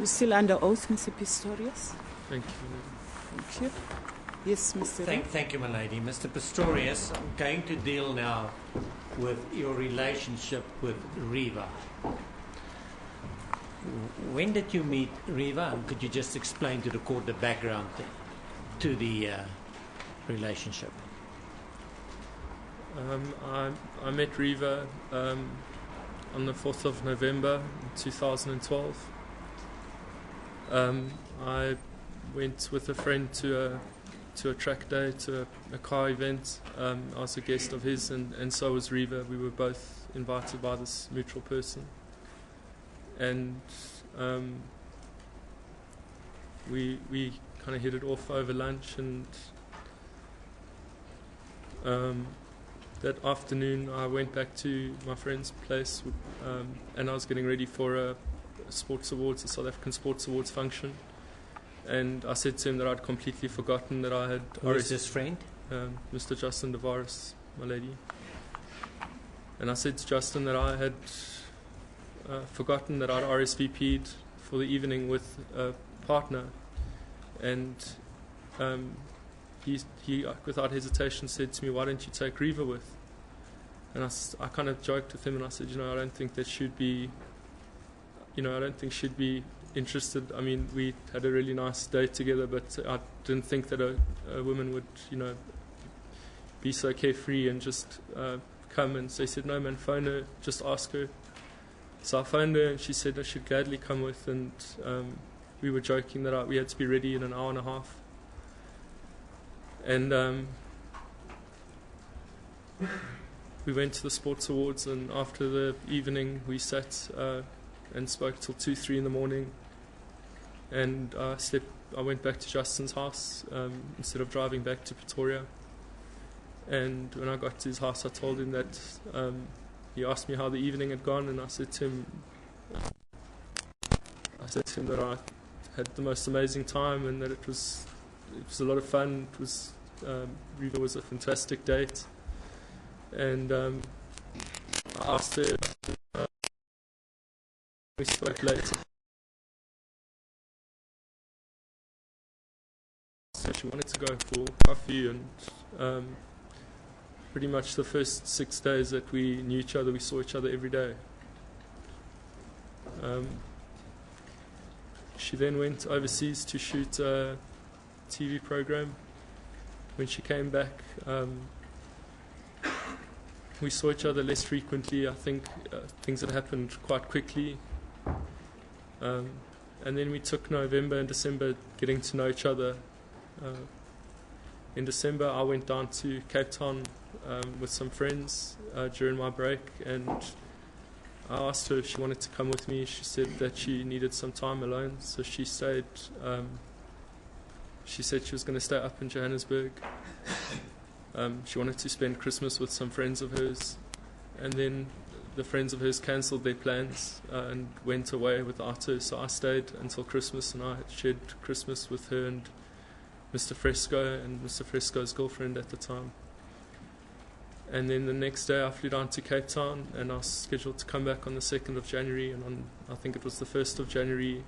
You're still under oath, Mr. Pistorius. Thank you. Thank you. Yes, Mr. Thank you, my lady. Mr. Pistorius, I'm going to deal now with your relationship with Reba. When did you meet Reba? And could you just explain to the court the background to the relationship? I met Reba on the 4th of November 2012. I went with a friend to a track day, to a car event. I was a guest of his, and so was Reba. We were both invited by this mutual person. And we kind of hit it off over lunch, and that afternoon I went back to my friend's place, and I was getting ready for a sports awards, a South African sports awards function, and I said to him that I'd completely forgotten that I had... Who is this friend? Mr. Justin DeVaris, my lady. And I said to Justin that I had forgotten that I'd RSVP'd for the evening with a partner, and he without hesitation said to me, "Why don't you take Reba with?" And I kind of joked with him, and I said, I don't think that should be, I don't think she'd be interested. I mean, we had a really nice day together, but I didn't think that a woman would, be so carefree and just come. And so he said, "No, man, phone her, just ask her." So I phoned her, and she said I should gladly come with, and we were joking that we had to be ready in an hour and a half. And we went to the sports awards, and after the evening we sat and spoke till 2-3 in the morning, and I went back to Justin's house instead of driving back to Pretoria. And when I got to his house, I told him that he asked me how the evening had gone, and I said to him that I had the most amazing time, and that it was a lot of fun. It was Reba was a fantastic date, and I asked her. We spoke later. So she wanted to go for coffee, and pretty much the first 6 days that we knew each other, we saw each other every day. She then went overseas to shoot a TV program. When she came back, we saw each other less frequently. I think things had happened quite quickly. And then we took November and December getting to know each other. In December, I went down to Cape Town with some friends during my break, and I asked her if she wanted to come with me. She said that she needed some time alone, so she stayed. She said she was going to stay up in Johannesburg. She wanted to spend Christmas with some friends of hers, and then the friends of hers cancelled their plans and went away without her, so I stayed until Christmas, and I shared Christmas with her and Mr. Fresco and Mr. Fresco's girlfriend at the time. And then the next day I flew down to Cape Town, and I was scheduled to come back on the 2nd of January, and I think it was the 1st of January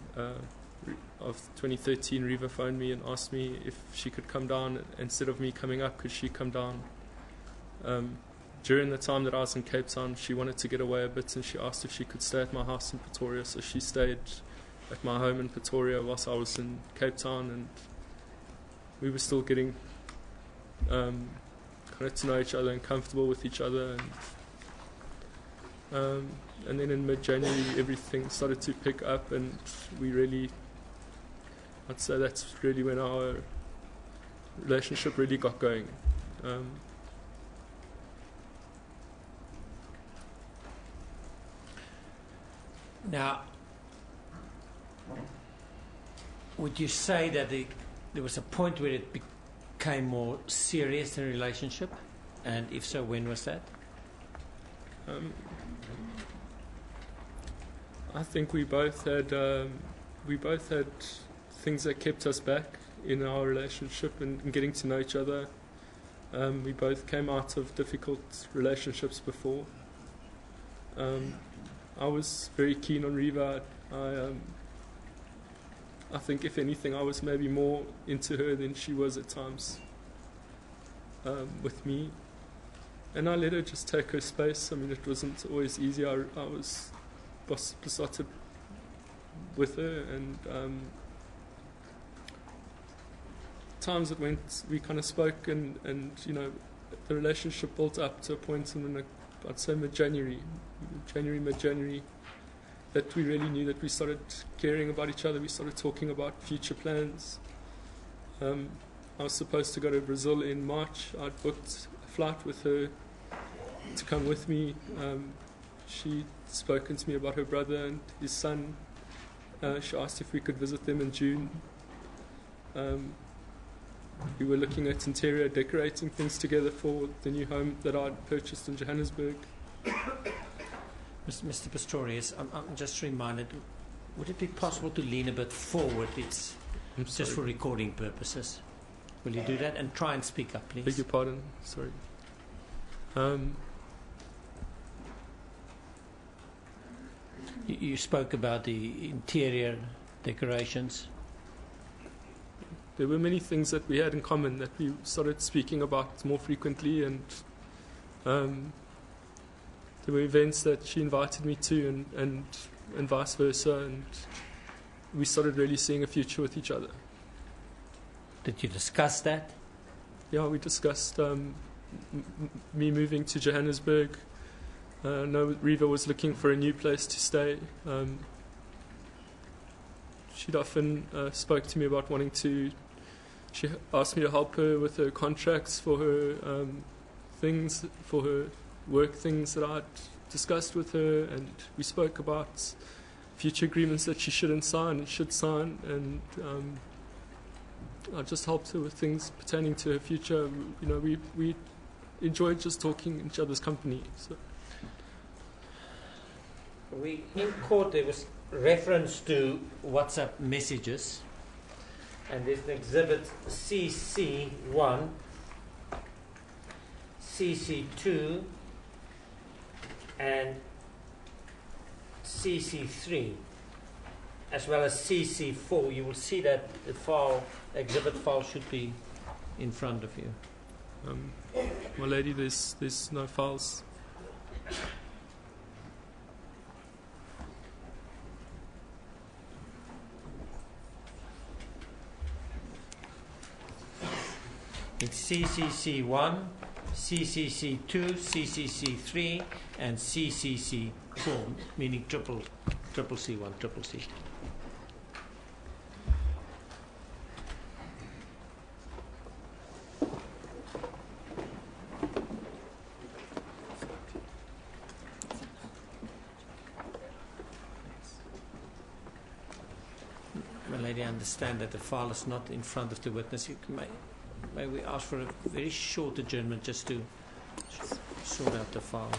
of 2013, Reba phoned me and asked me if she could come down. Instead of me coming up, could she come down? During the time that I was in Cape Town, she wanted to get away a bit, and she asked if she could stay at my house in Pretoria. So she stayed at my home in Pretoria whilst I was in Cape Town, and we were still getting kind of to know each other and comfortable with each other. And then in mid-January, everything started to pick up, and I'd say that's really when our relationship really got going. Now, would you say that there was a point where it became more serious in a relationship? And if so, when was that? I think we both had things that kept us back in our relationship and getting to know each other. We both came out of difficult relationships before. I was very keen on Reba. I think if anything, I was maybe more into her than she was at times with me. And I let her just take her space. I mean, it wasn't always easy. I was besotted with her, and times it went, we kind of spoke, and the relationship built up to a point in, I'd say mid-January, that we really knew that we started caring about each other. We started talking about future plans. I was supposed to go to Brazil in March. I'd booked a flight with her to come with me. She'd spoken to me about her brother and his son. She asked if we could visit them in June. We were looking at interior decorating things together for the new home that I'd purchased in Johannesburg. Mr. Pistorius, I'm just reminded, would it be possible to lean a bit forward? It's just for recording purposes. Will you do that? And try and speak up, please. Beg your pardon, sorry. You spoke about the interior decorations. There were many things that we had in common that we started speaking about more frequently, and there were events that she invited me to, and vice versa, and we started really seeing a future with each other. Did you discuss that? Yeah, we discussed me moving to Johannesburg. Reba was looking for a new place to stay. She'd often spoke to me about wanting to. She asked me to help her with her contracts for her things, for her work things that I'd discussed with her, and we spoke about future agreements that she shouldn't sign and should sign, and I just helped her with things pertaining to her future. We enjoyed just talking in each other's company. So. In court there was reference to WhatsApp messages, and there's an exhibit CC1, CC2 and CC3, as well as CC4. You will see that the exhibit file should be in front of you. My lady, there's no files. It's CCC1, CCC2, CCC3, and CCC4, meaning triple C1, triple C. My lady, I understand that the file is not in front of the witness. May we ask for a very short adjournment just to sort out the file?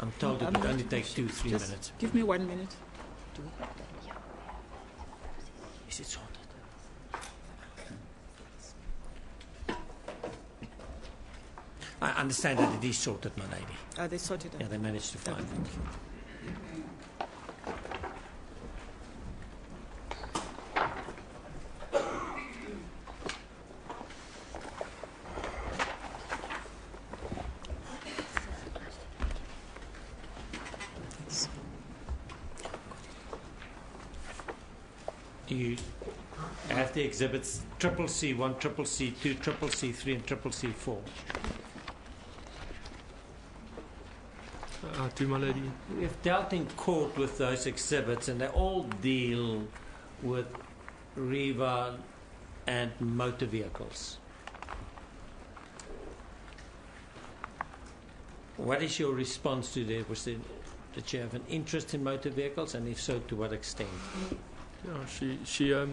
I'm told it would only take 2-3 minutes. Give me 1 minute. Is it sorted? I understand that it is sorted, my lady. They sorted it. Yeah, they managed to find it. Do you have the exhibits triple C1, triple C2, triple C3, and triple C4? I do, my lady. We've dealt in court with those exhibits, and they all deal with Reba and motor vehicles. What is your response to that? Did you have an interest in motor vehicles, and if so, to what extent? Yeah,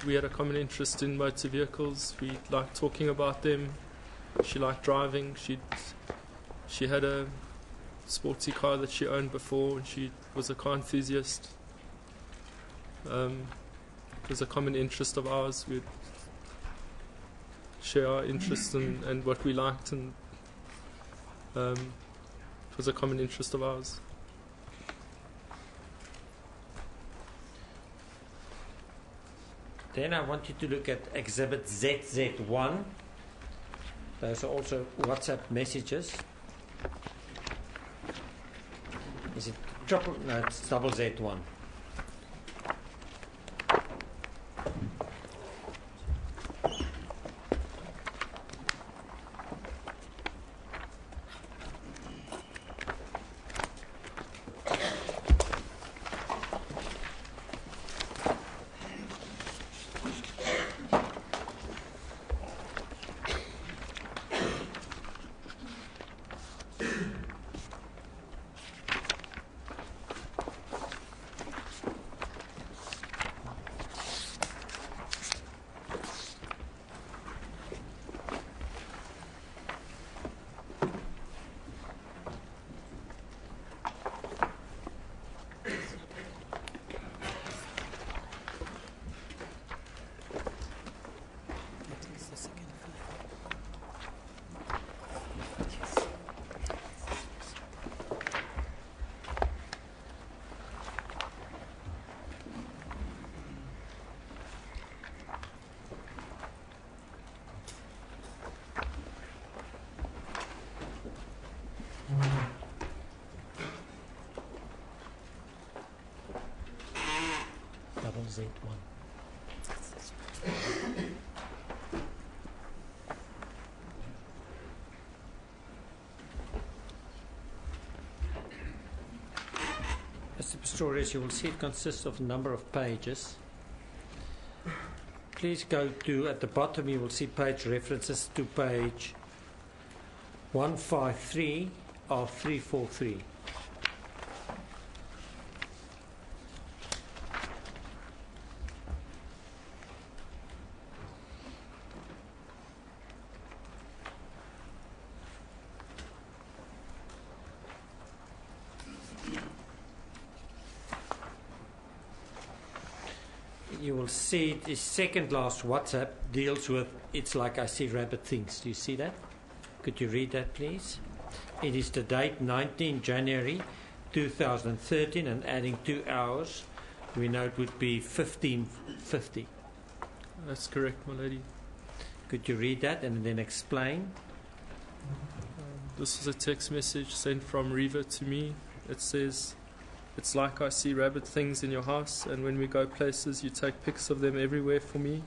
we had a common interest in motor vehicles. We liked talking about them. She liked driving. She had a sporty car that she owned before, and she was a car enthusiast. It was a common interest of ours. We'd share our interests and what we liked, and it was a common interest of ours. Then I want you to look at Exhibit ZZ1. Those are also WhatsApp messages. Is it triple? No, it's double Z1. Double Z1. Mr. Pistorius, you will see it consists of a number of pages. Please go to, at the bottom you will see page references to page 153 of 343. You will see the second last WhatsApp deals with "It's like I see rabbit things." Do you see that? Could you read that, please? It is the date 19 January 2013 and adding 2 hours. We know it would be 15:50. That's correct, my lady. Could you read that and then explain? This is a text message sent from Reba to me. It says, "It's like I see rabbit things in your house, and when we go places, you take pics of them everywhere for me.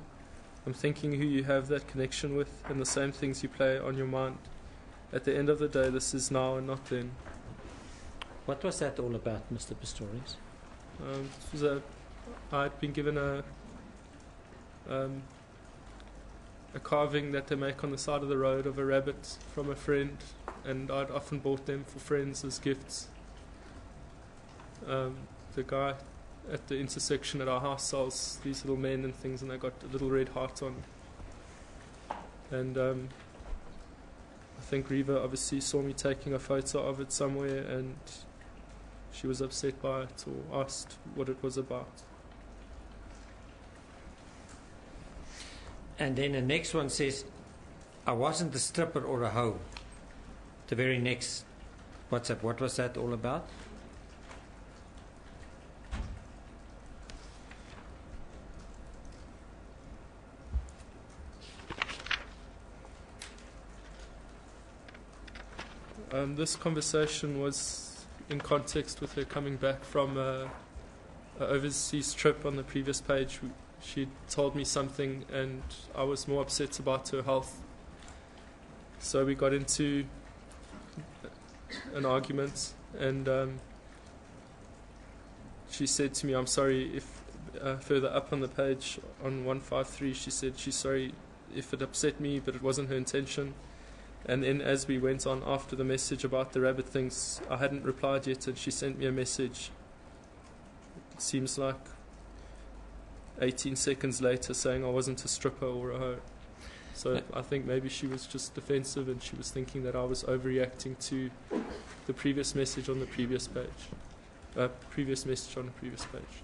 I'm thinking who you have that connection with, and the same things you play on your mind. At the end of the day, this is now and not then." What was that all about, Mr. Pistorius? This was I'd been given a carving that they make on the side of the road of a rabbit from a friend, and I'd often bought them for friends as gifts. The guy at the intersection at our house sells these little men and things, and they got a little red heart on. And I think Reba obviously saw me taking a photo of it somewhere, and she was upset by it or asked what it was about. And then the next one says, "I wasn't a stripper or a hoe." The very next WhatsApp, what was that all about? This conversation was in context with her coming back from an overseas trip. On the previous page, she told me something, and I was more upset about her health. So we got into an argument, and she said to me, "I'm sorry if," further up on the page on 153, she said she's sorry if it upset me, but it wasn't her intention. And then as we went on after the message about the rabbit things, I hadn't replied yet, and she sent me a message, it seems like 18 seconds later, saying I wasn't a stripper or a hoe. So I think maybe she was just defensive, and she was thinking that I was overreacting to the previous message on the previous page. Previous message on the previous page.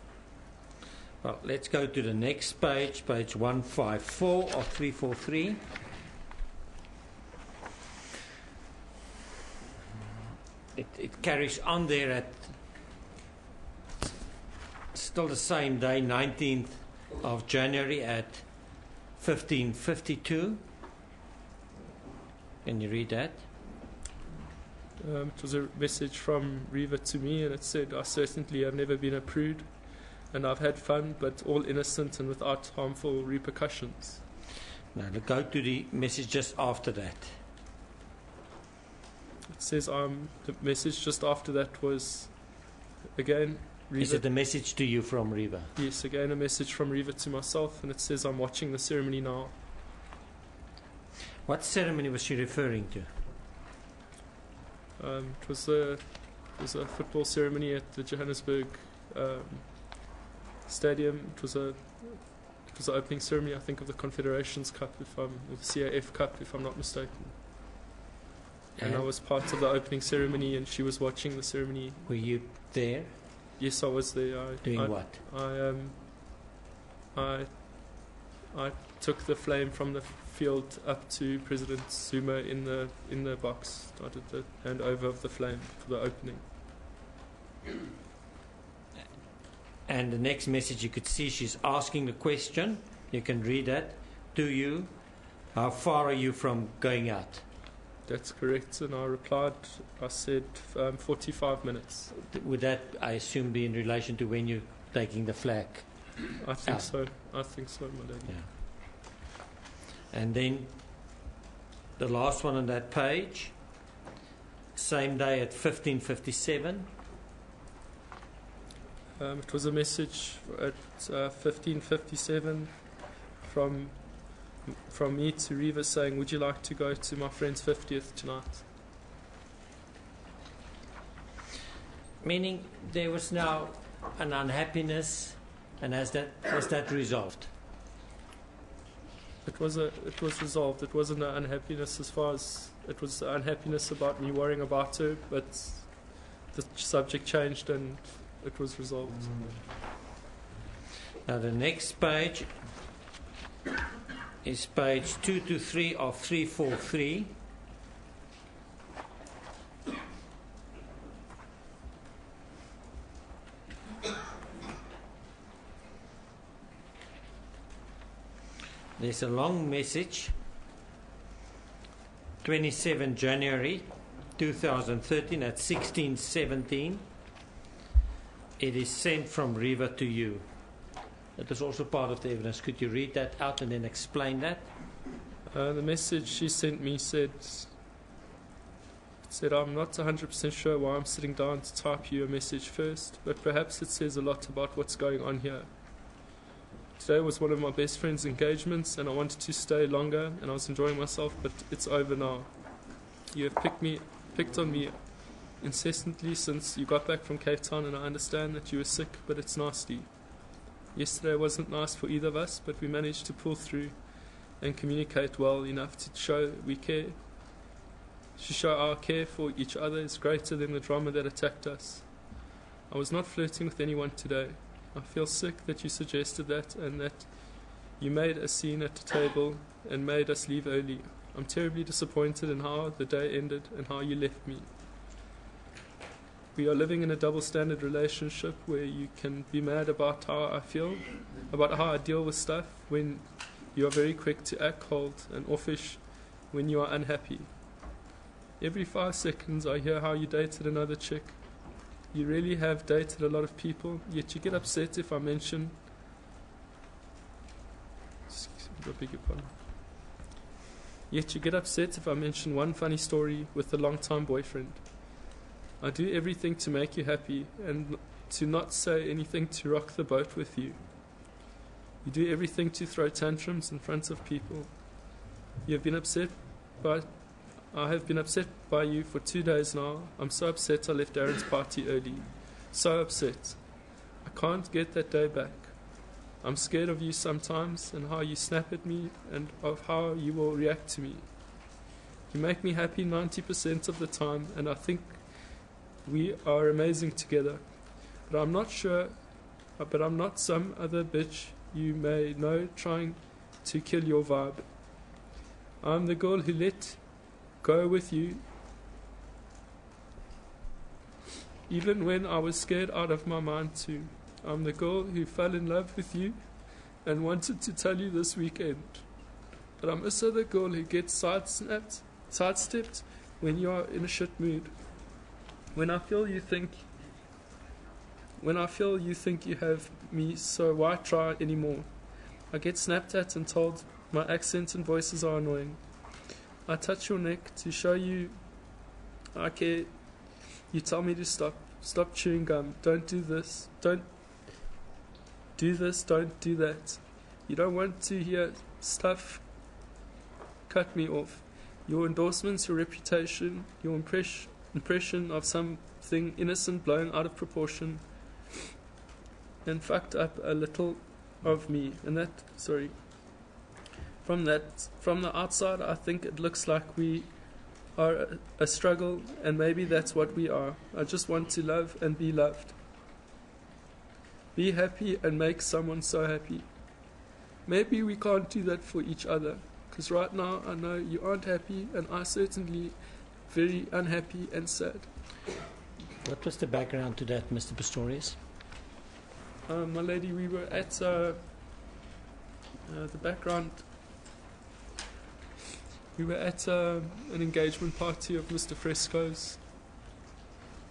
Well, let's go to the next page, page 154 of 343. It carries on there at still the same day, 19th of January at 15:52. Can you read that? It was a message from Reba to me, and it said, "I certainly have never been a prude, and I've had fun, but all innocent and without harmful repercussions." Now, go to the message just after that. It says, the message just after that was, again, Reba. Is it a message to you from Reba? Yes, again a message from Reba to myself, and it says, "I'm watching the ceremony now." What ceremony was she referring to? It was a football ceremony at the Johannesburg stadium. It was an opening ceremony, I think, of the Confederations Cup, or the CAF Cup, if I'm not mistaken. And I was part of the opening ceremony, and she was watching the ceremony. Were you there? Yes, I was there. Doing what? I took the flame from the field up to President Zuma in the box. I did the handover of the flame for the opening. And the next message, you could see she's asking the question. You can read that. To you, how far are you from going out? That's correct. And I replied, I said 45 minutes. Would that, I assume, be in relation to when you're taking the flag? I think out? so. I think so, my lady. Yeah. And then the last one on that page, same day at 15:57. It was a message at 15:57 from me to Reba saying, "Would you like to go to my friend's 50th tonight?" Meaning there was now an unhappiness, and was that resolved? It was resolved. It wasn't an unhappiness as far as it was unhappiness about me worrying about her, but the subject changed and it was resolved. Now the next page is page 2 to 3 of 343. There's a long message, 27 January 2013 at 16:17. It is sent from Reba to you. That is also part of the evidence. Could you read that out and then explain that? The message she sent me said, "I'm not 100% sure why I'm sitting down to type you a message first, but perhaps it says a lot about what's going on here. Today was one of my best friend's engagements, and I wanted to stay longer, and I was enjoying myself, but it's over now. You have picked on me incessantly since you got back from Cape Town, and I understand that you were sick, but it's nasty. Yesterday wasn't nice for either of us, but we managed to pull through and communicate well enough to show we care. To show our care for each other is greater than the drama that attacked us. I was not flirting with anyone today. I feel sick that you suggested that and that you made a scene at the table and made us leave early. I'm terribly disappointed in how the day ended and how you left me. We are living in a double-standard relationship where you can be mad about how I feel, about how I deal with stuff when you are very quick to act cold and offish when you are unhappy. Every 5 seconds I hear how you dated another chick. You really have dated a lot of people, yet you get upset if I mention... I beg your pardon. Yet you get upset if I mention one funny story with a long-time boyfriend. I do everything to make you happy and to not say anything to rock the boat with you. You do everything to throw tantrums in front of people. I have been upset by you for 2 days now. I'm so upset I left Aaron's party early. So upset. I can't get that day back. I'm scared of you sometimes and how you snap at me and of how you will react to me. You make me happy 90% of the time, and I think we are amazing together. But I'm not some other bitch you may know trying to kill your vibe. I'm the girl who let go with you even when I was scared out of my mind too. I'm the girl who fell in love with you and wanted to tell you this weekend that I'm also the girl who gets sidestepped when you are in a shit mood. When I feel you think you have me, so why try anymore? I get snapped at and told my accent and voices are annoying. I touch your neck to show you I care. You tell me to stop chewing gum. Don't do this. Don't do this. Don't do that. You don't want to hear stuff. Cut me off. Your endorsements, your reputation, your impression of something innocent blowing out of proportion and fucked up a little of me. And that, sorry. From the outside, I think it looks like we are a struggle, and maybe that's what we are. I just want to love and be loved. Be happy and make someone so happy. Maybe we can't do that for each other, because right now I know you aren't happy, and I certainly very unhappy and sad. What was the background to that, Mr. Pistorius? My lady, we were at the background. We were at an engagement party of Mr. Fresco's.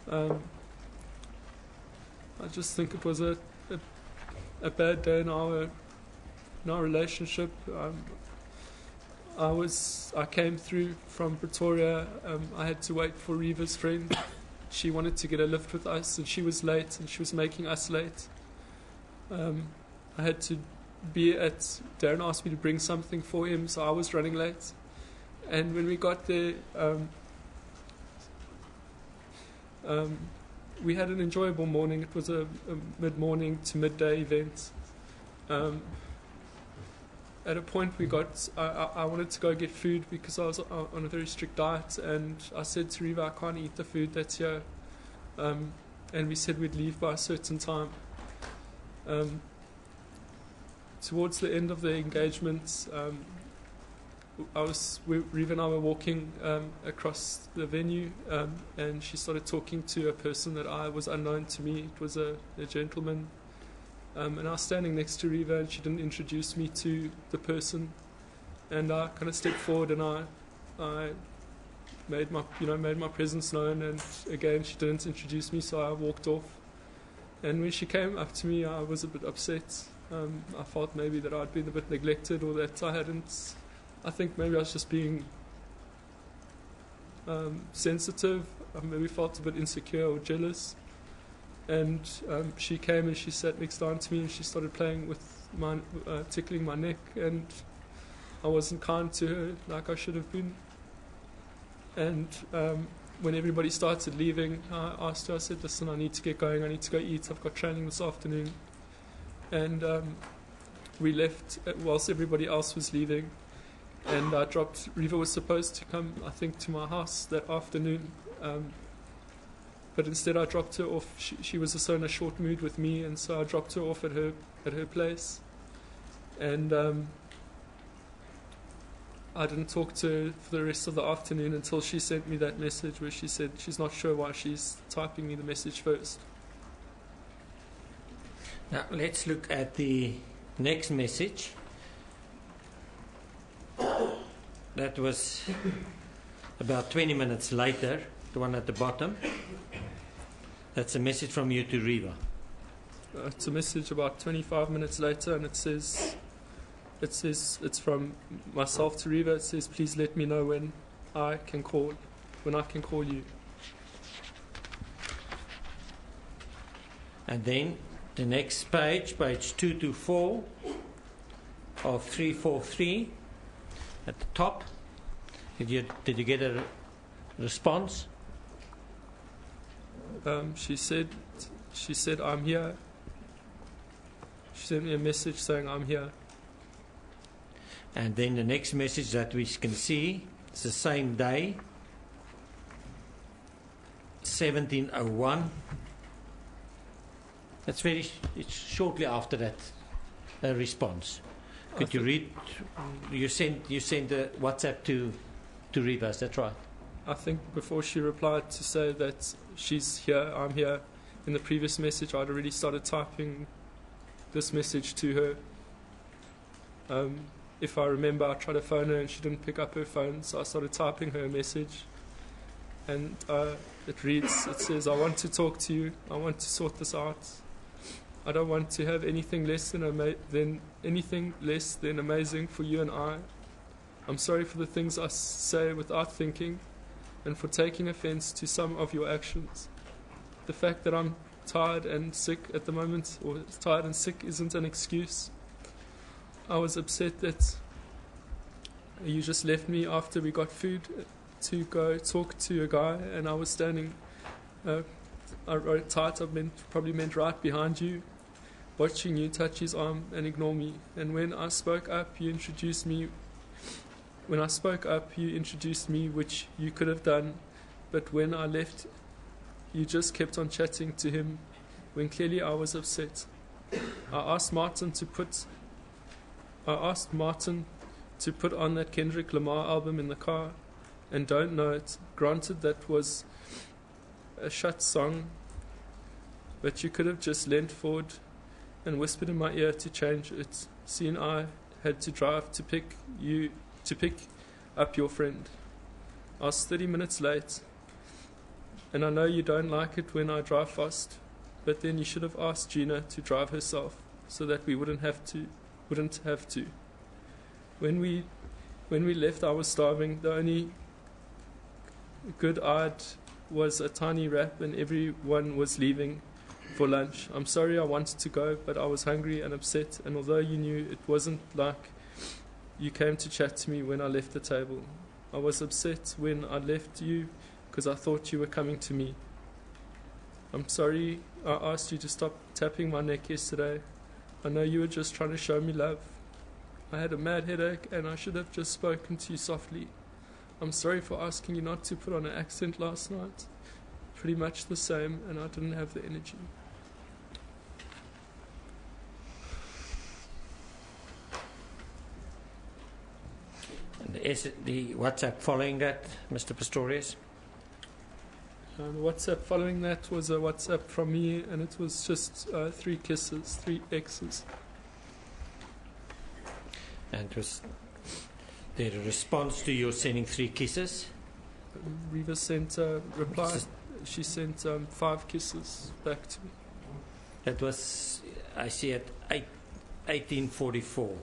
I just think it was a bad day in our relationship. I came through from Pretoria. I had to wait for Reba's friend. She wanted to get a lift with us, and she was late, and she was making us late. I had to be at. Darren asked me to bring something for him, so I was running late. And when we got there, we had an enjoyable morning. It was a mid-morning to midday event. At a point, I wanted to go get food because I was on a very strict diet, and I said to Reba, I can't eat the food that's here. And we said we'd leave by a certain time. Towards the end of the engagement, Reba and I were walking across the venue, and she started talking to a person that was unknown to me. It was a gentleman, and I was standing next to Reba, and she didn't introduce me to the person. And I kind of stepped forward, and I made my presence known. And again, she didn't introduce me, so I walked off. And when she came up to me, I was a bit upset. I felt maybe that I'd been a bit neglected, or that I hadn't. I think maybe I was just being sensitive. I maybe felt a bit insecure or jealous. And she came and she sat next down to me, and she started playing with tickling my neck, and I wasn't kind to her like I should have been. And when everybody started leaving, I asked her, I said, listen, I need to get going, I need to go eat, I've got training this afternoon. And we left whilst everybody else was leaving. And Reba was supposed to come, I think, to my house that afternoon. But instead I dropped her off. She was also in a short mood with me, and so I dropped her off at her place. And I didn't talk to her for the rest of the afternoon until she sent me that message where she said she's not sure why she's typing me the message first. Now let's look at the next message. That was about 20 minutes later, the one at the bottom. That's a message from you to Reba. It's a message about 25 minutes later, and it says it's from myself to Reba. It says, please let me know when I can call you. And then the next page 224 of 343. At the top, did you get a response? She said I'm here. She sent me a message saying I'm here. And then the next message that we can see, it's the same day, 1701. It's shortly after that response. Could you read? You sent the WhatsApp to Reba, is that right? I think before she replied to say that she's here, I'm here, in the previous message I'd already started typing this message to her. If I remember, I tried to phone her and she didn't pick up her phone, so I started typing her a message. And it says, I want to talk to you, I want to sort this out. I don't want to have anything less than amazing for you and I. I'm sorry for the things I say without thinking, and for taking offense to some of your actions. The fact that I'm tired and sick at the moment, or tired and sick, isn't an excuse. I was upset that you just left me after we got food to go talk to a guy, and I was standing, I wrote tight, probably meant right behind you, watching you touch his arm and ignore me. And when I spoke up, you introduced me, which you could have done, but when I left, you just kept on chatting to him, when clearly I was upset. I asked Martin to put on that Kendrick Lamar album in the car, and don't know it. Granted, that was a shut song, but you could have just leant forward and whispered in my ear to change it, seeing I had to drive to pick up your friend. I was 30 minutes late, and I know you don't like it when I drive fast, but then you should have asked Gina to drive herself, so that we wouldn't have to. When we left, I was starving. The only good I'd was a tiny wrap, and everyone was leaving for lunch. I'm sorry I wanted to go, but I was hungry and upset, and although you knew, it wasn't like you came to chat to me when I left the table. I was upset when I left you because I thought you were coming to me. I'm sorry I asked you to stop tapping my neck yesterday. I know you were just trying to show me love. I had a mad headache and I should have just spoken to you softly. I'm sorry for asking you not to put on an accent last night. Pretty much the same, and I didn't have the energy. And the WhatsApp following that, Mr. Pistorius? The WhatsApp following that was a WhatsApp from me, and it was just 3 kisses, 3 X's. And was there a response to your sending 3 kisses? Reba sent a reply. She sent 5 kisses back to me. That was, I see, at 1844.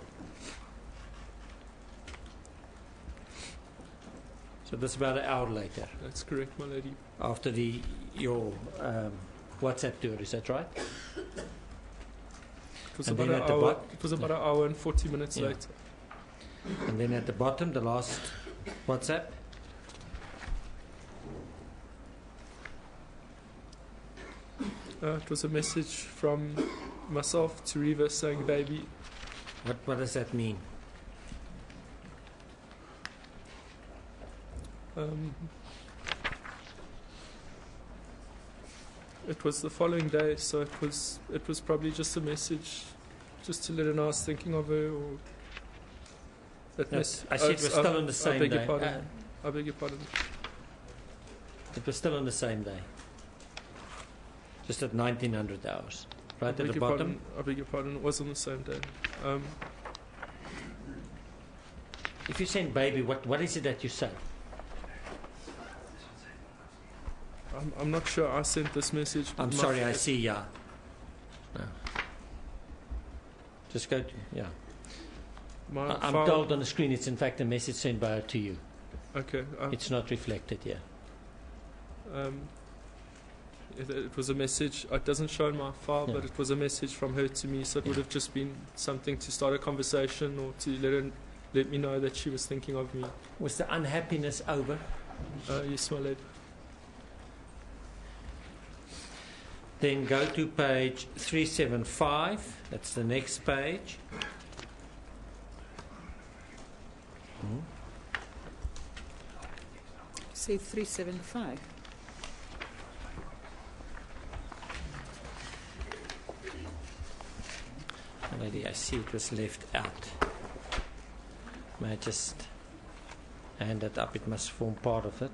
So that's about an hour later. That's correct, my lady. After your WhatsApp tour, is that right? It was about an hour and 40 minutes later. And then at the bottom, the last WhatsApp. It was a message from myself to Reba saying, baby. What does that mean? It was the following day, so it was probably just a message, just to let her know I was thinking of her. Or that I see it was still on the same day. I beg your pardon. It was still on the same day, just at 1900 hours, right at the bottom. I beg your pardon. It was on the same day. If you send baby, what is it that you say? I'm not sure I sent this message. I'm sorry, I see, yeah. No. Just go to, yeah. I'm told on the screen it's in fact a message sent by her to you. Okay. It's not reflected here. It was a message. It doesn't show in my file, but it was a message from her to me, so it would have just been something to start a conversation or to let me know that she was thinking of me. Was the unhappiness over? Yes, my lady. Then go to page 375. That's the next page. Say 375. Lady, I see it was left out. May I just hand it up? It must form part of it.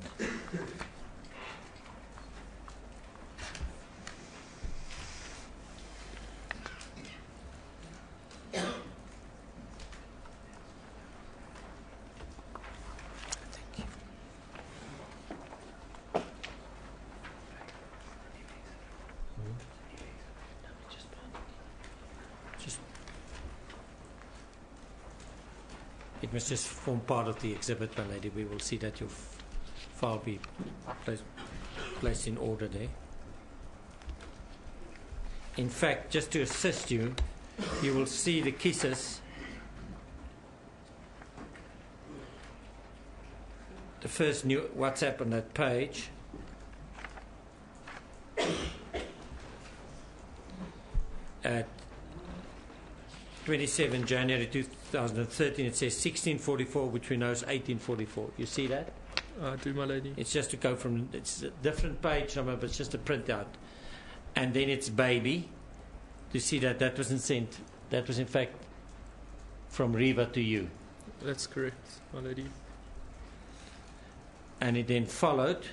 It must just form part of the exhibit, my lady. We will see that your file be placed in order there. In fact, just to assist you, you will see the kisses. The first new WhatsApp on that page. At 27 January 2013, it says 1644, which we know is 1844. You see that? I do, my lady. It's just to go from, it's a different page number, but it's just a printout. And then it's baby. To see that that wasn't sent. That was in fact from Reba to you. That's correct, my lady. And it then followed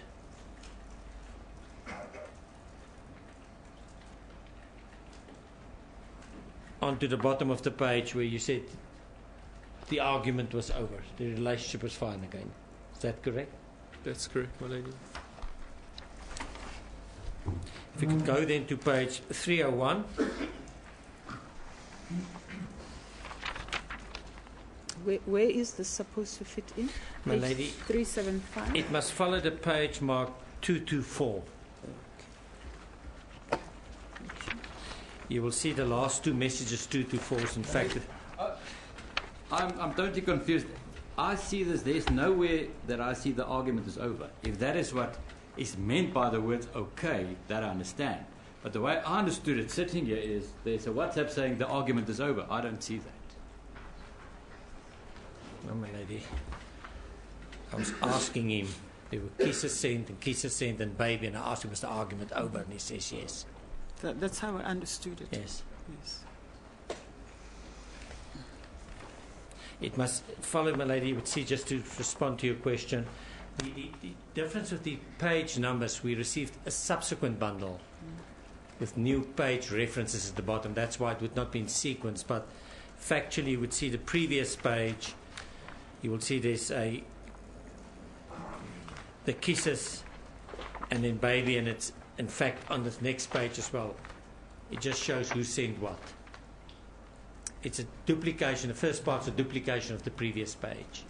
onto the bottom of the page where you said the argument was over. The relationship was fine again. Is that correct? That's correct, my lady. If you could go then to page 301. Where is this supposed to fit in? My Page lady, 375. it must follow the page marked 224. You will see the last two messages 224s. In fact, I'm totally confused. I see this. There's nowhere that I see the argument is over. If that is what is meant by the words okay, that I understand. But the way I understood it sitting here is there's a WhatsApp saying the argument is over. I don't see that. no, my lady, I was asking him. There were kisses sent and baby, and I asked him, was the argument over? And he says yes. That's how I understood it. Yes. Yes. It must follow, my lady, you would see, just to respond to your question, the difference with the page numbers, we received a subsequent bundle with new page references at the bottom. That's why it would not be in sequence, but factually you would see the previous page. You will see there's the kisses and then baby, and it's in fact on this next page as well. It just shows who sent what. It's a duplication. The first part's a duplication of the previous page.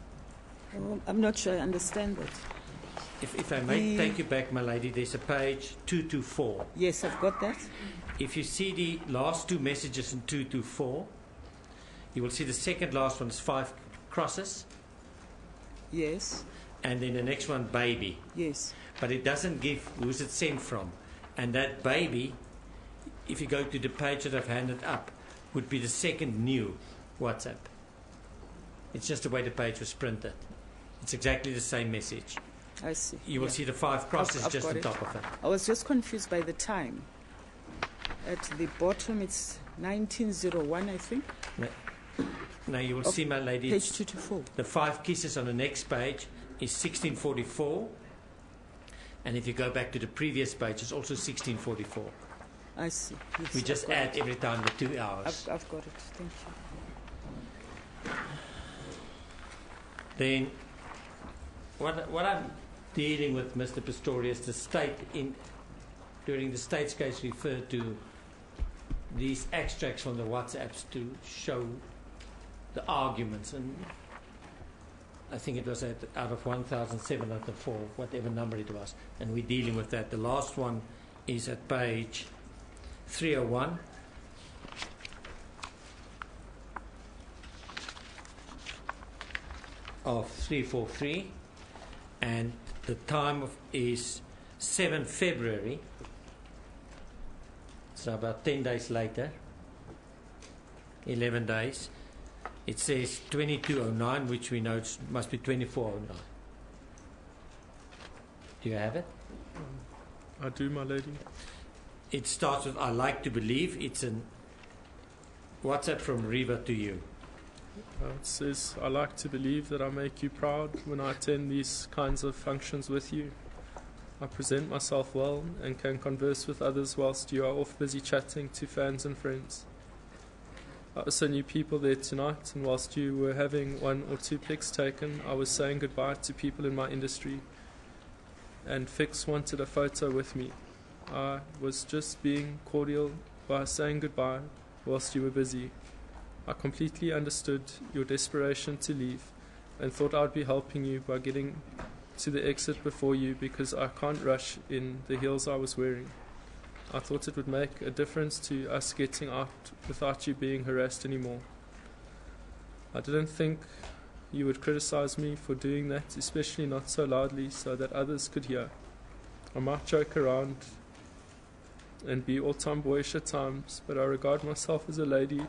Oh, I'm not sure I understand that. If I may take you back, my lady, there's a page 224. Yes, I've got that. If you see the last two messages in 224, you will see the second last one is 5 crosses, Yes. and then the next one, baby. Yes. But it doesn't give who's it sent from. And that baby, if you go to the page that I've handed up, would be the second new WhatsApp. It's just the way the page was printed. It's exactly the same message. I see. You will see the 5 crosses I've just got on it. top of it. I was just confused by the time. At the bottom, it's 1901, I think. Now you will Oh, see, my lady, Page 224. the 5 kisses on the next page is 1644. And if you go back to the previous page, it's also 1644. I see. Yes, We I've just got add it. every time the 2 hours. I've got it. Thank you. Then, what I'm dealing with, Mr. Pistorius, the state during the state's case referred to these extracts from the WhatsApps to show the arguments, and I think it was out of 1,704, whatever number it was, and we're dealing with that. The last one is at page 301. Of 343, and the time is 7 February, so about 10 days later, 11 days. It says 2209, which we know it must be 2409. Do you have it? I do, my lady. It starts with, I like to believe. It's a WhatsApp from Reba to you. It says, I like to believe that I make you proud when I attend these kinds of functions with you. I present myself well and can converse with others whilst you are off busy chatting to fans and friends. I also knew people there tonight, and whilst you were having 1 or 2 pics taken, I was saying goodbye to people in my industry, and Fix wanted a photo with me. I was just being cordial by saying goodbye whilst you were busy. I completely understood your desperation to leave, and thought I'd be helping you by getting to the exit before you because I can't rush in the heels I was wearing. I thought it would make a difference to us getting out without you being harassed anymore. I didn't think you would criticize me for doing that, especially not so loudly so that others could hear. I might joke around and be all tomboyish at times, but I regard myself as a lady,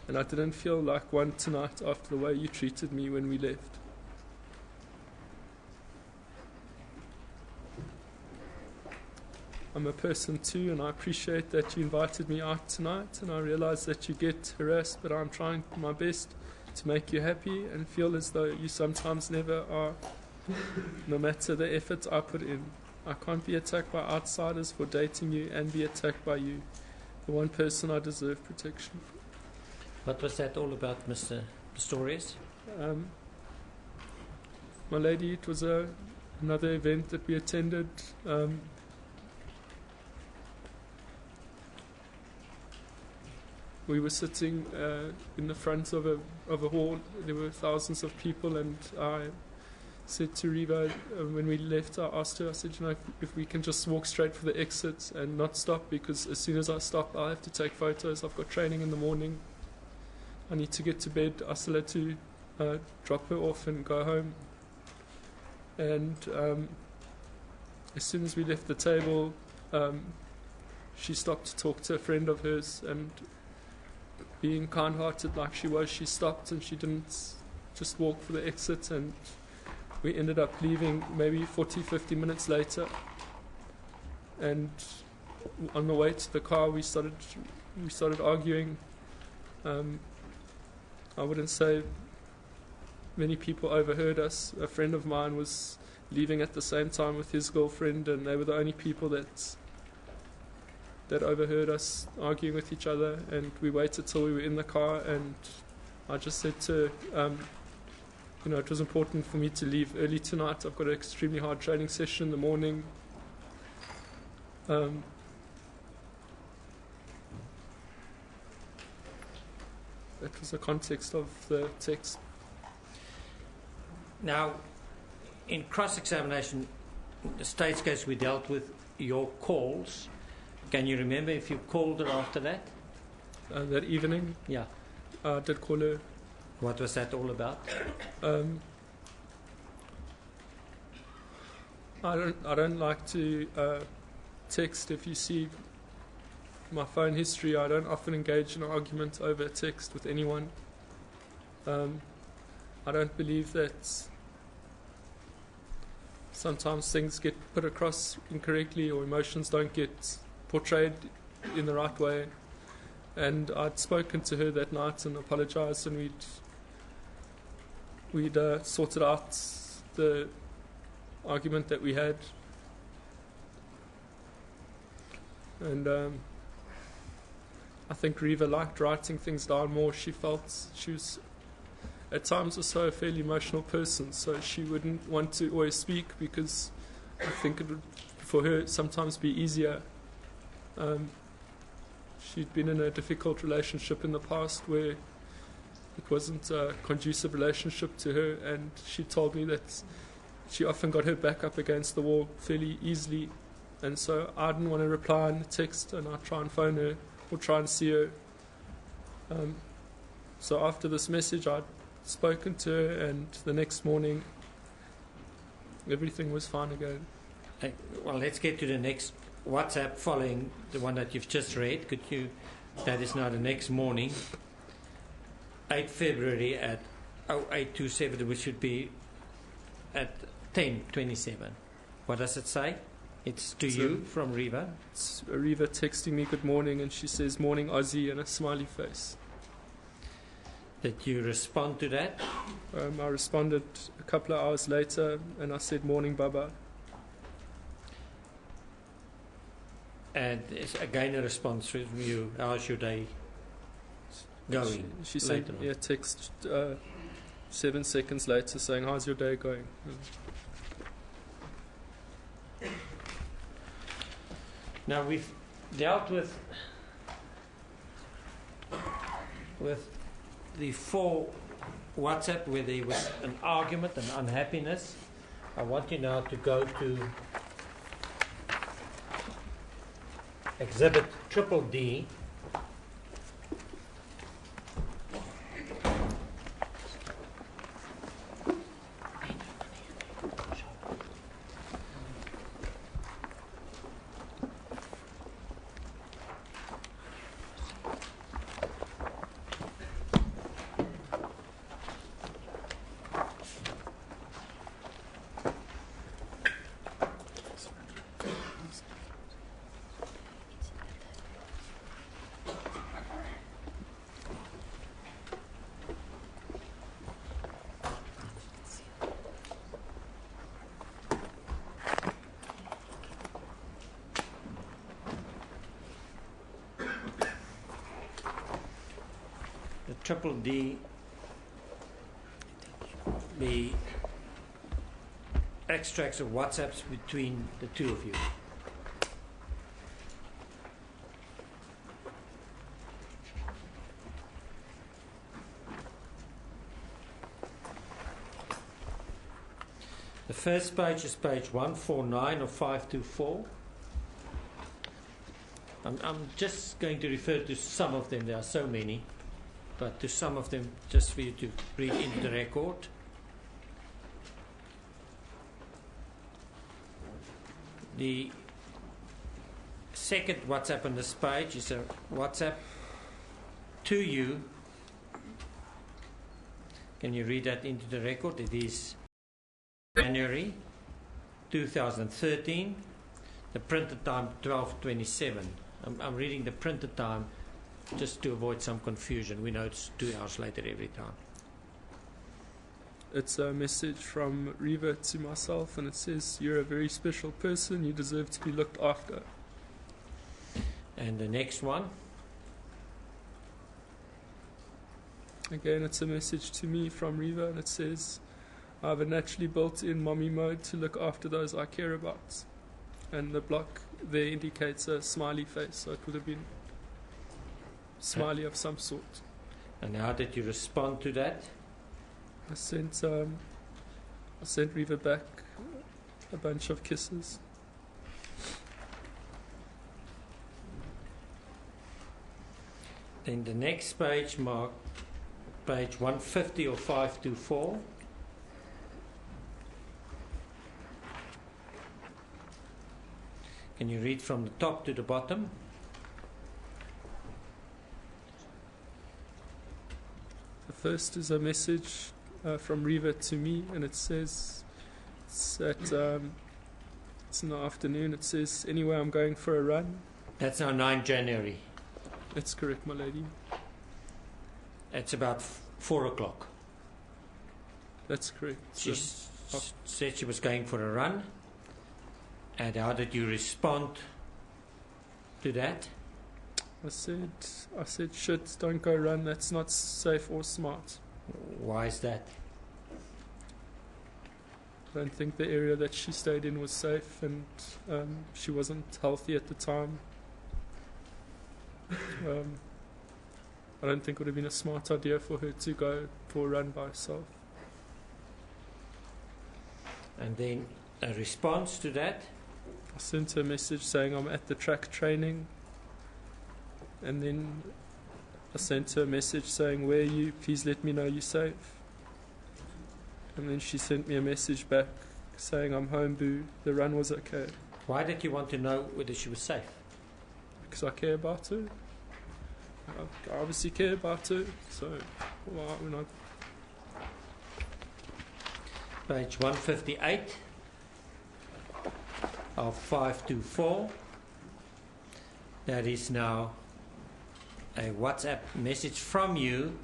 and I didn't feel like one tonight after the way you treated me when we left. I'm a person too, and I appreciate that you invited me out tonight, and I realize that you get harassed, but I'm trying my best to make you happy and feel as though you sometimes never are, no matter the effort I put in. I can't be attacked by outsiders for dating you and be attacked by you, the one person I deserve protection from. What was that all about, Mr. Pistorius? My lady, it was another event that we attended. We were sitting in the front of a hall. There were thousands of people, and I said to Reba when we left, I asked her, I said, if we can just walk straight for the exit and not stop, because as soon as I stop, I'll have to take photos. I've got training in the morning. I need to get to bed. I still had to drop her off and go home. And as soon as we left the table, she stopped to talk to a friend of hers, and being kind-hearted like she was, she stopped and she didn't just walk for the exit, and we ended up leaving maybe 40-50 minutes later. And on the way to the car, we started arguing. I wouldn't say many people overheard us. A friend of mine was leaving at the same time with his girlfriend, and they were the only people that overheard us arguing with each other. And we waited till we were in the car, and I just said to it was important for me to leave early tonight. I've got an extremely hard training session in the morning. That was the context of the text. Now, in cross-examination, the state's case, we dealt with your calls. Can you remember if you called her after that? That evening? Yeah. I did call her. What was that all about? I don't like to text. If you see my phone history, I don't often engage in an argument over text with anyone. I don't believe that sometimes things get put across incorrectly, or emotions don't get portrayed in the right way. And I'd spoken to her that night and apologized, and we'd sorted out the argument that we had. And I think Reba liked writing things down more. She felt she was at times also a fairly emotional person, so she wouldn't want to always speak, because I think it would for her sometimes be easier. She'd been in a difficult relationship in the past where it wasn't a conducive relationship to her, and she told me that she often got her back up against the wall fairly easily, and so I didn't want to reply in the text, and I'd try and phone her or try and see her. So after this message, I'd spoken to her, and the next morning everything was fine again. Well, let's get to the next WhatsApp following the one that you've just read. That is now the next morning, 8 February at 0827, which should be at 10:27. What does it say? It's to you from Reba. It's Reba texting me good morning, and she says morning Aussie and a smiley face. Did you respond to that? I responded a couple of hours later, and I said morning Baba. And it's again a response from you. How's your day going? She sent me a text 7 seconds later saying, how's your day going? Now we've dealt with the 4 WhatsApp where there was an argument and unhappiness. I want you now to go to Exhibit Triple D. Triple D, the extracts of WhatsApps between the two of you. The first page is page 149 of 524. I'm just going to refer to some of them, there are so many. But to some of them, just for you to read into the record. The second WhatsApp on this page is a WhatsApp to you. Can you read that into the record? It is January 2013. The printed time 12:27. I'm reading the printed time just to avoid some confusion. We know it's 2 hours later every time. It's a message from Reba to myself, and it says, "You're a very special person. You deserve to be looked after." And the next one? Again, it's a message to me from Reba, and it says, "I have a naturally built-in mommy mode to look after those I care about." And the block there indicates a smiley face, so it would have been smiley of some sort. And how did you respond to that? I sent Reba back a bunch of kisses. Then the next page, mark page 150 or 524. Can you read from the top to the bottom? The first is a message from Reba to me, and it says, it's in the afternoon, it says, "Anyway, I'm going for a run." That's now 9 January. That's correct, my lady. It's about 4 o'clock. That's correct. She said she was going for a run. And how did you respond to that? I said, "Shit, don't go run. That's not safe or smart." Why is that? I don't think the area that she stayed in was safe, and she wasn't healthy at the time. I don't think it would have been a smart idea for her to go for a run by herself. And then a response to that? I sent her a message saying I'm at the track training, and then I sent her a message saying, "Where are you? Please let me know you're safe." And then she sent me a message back saying, "I'm home, boo. The run was okay." Why did you want to know whether she was safe? Because I care about her. I obviously care about her, so why would I? Page 158 of 524. That is now a WhatsApp message from you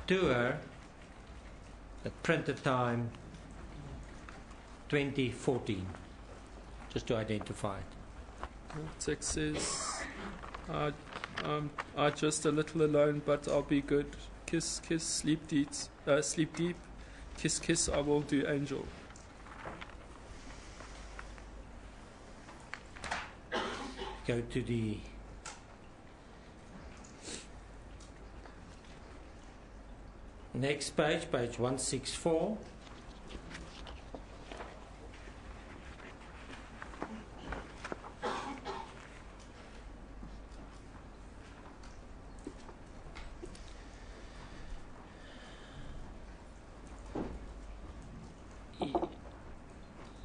to her at printed time 2014, just to identify it. The text says, "I just a little alone, but I'll be good. Kiss, kiss, sleep deep. Kiss, kiss, I will do, angel." Go to the Next page, page 164.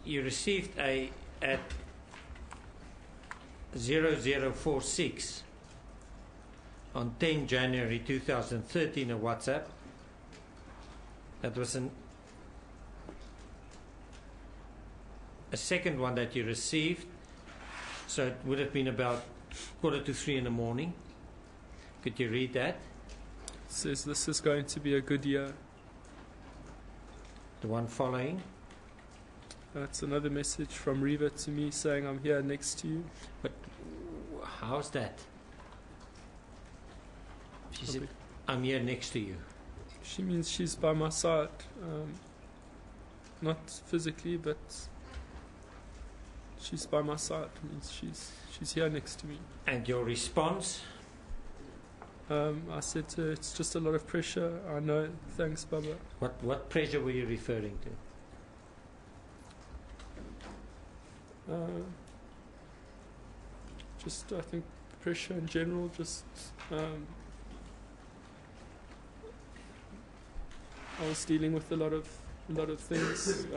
You received at 0046 on 10 January 2013 a WhatsApp. That was a second one that you received, so it would have been about 2:45 in the morning. Could you read that? It says, "This is going to be a good year." The one following. That's another message from Reba to me saying, "I'm here next to you." But how's that? She said, "I'm here next to you." She means she's by my side, not physically, but she's by my side. It means she's here next to me. And your response? I said to her, "It's just a lot of pressure. I know. Thanks, Baba." What pressure were you referring to? Just, I think, pressure in general. Just, I was dealing with a lot of things.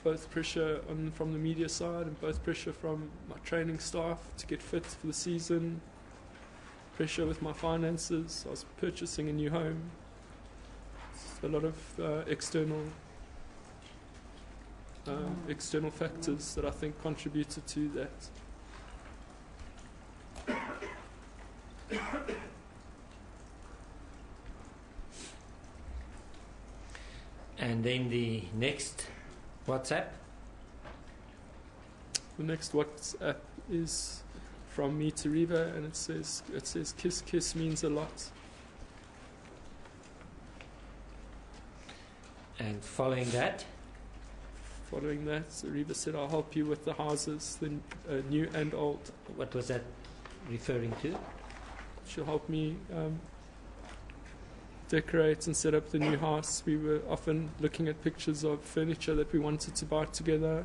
Both pressure from the media side and both pressure from my training staff to get fit for the season. Pressure with my finances. I was purchasing a new home. A lot of external factors that I think contributed to that. And then the next WhatsApp? The next WhatsApp is from me to Reba, and it says "Kiss, kiss means a lot." And following that? Following that, Reba said, "I'll help you with the houses, the new and old." What was that referring to? She'll help me decorate and set up the new house. We were often looking at pictures of furniture that we wanted to buy together,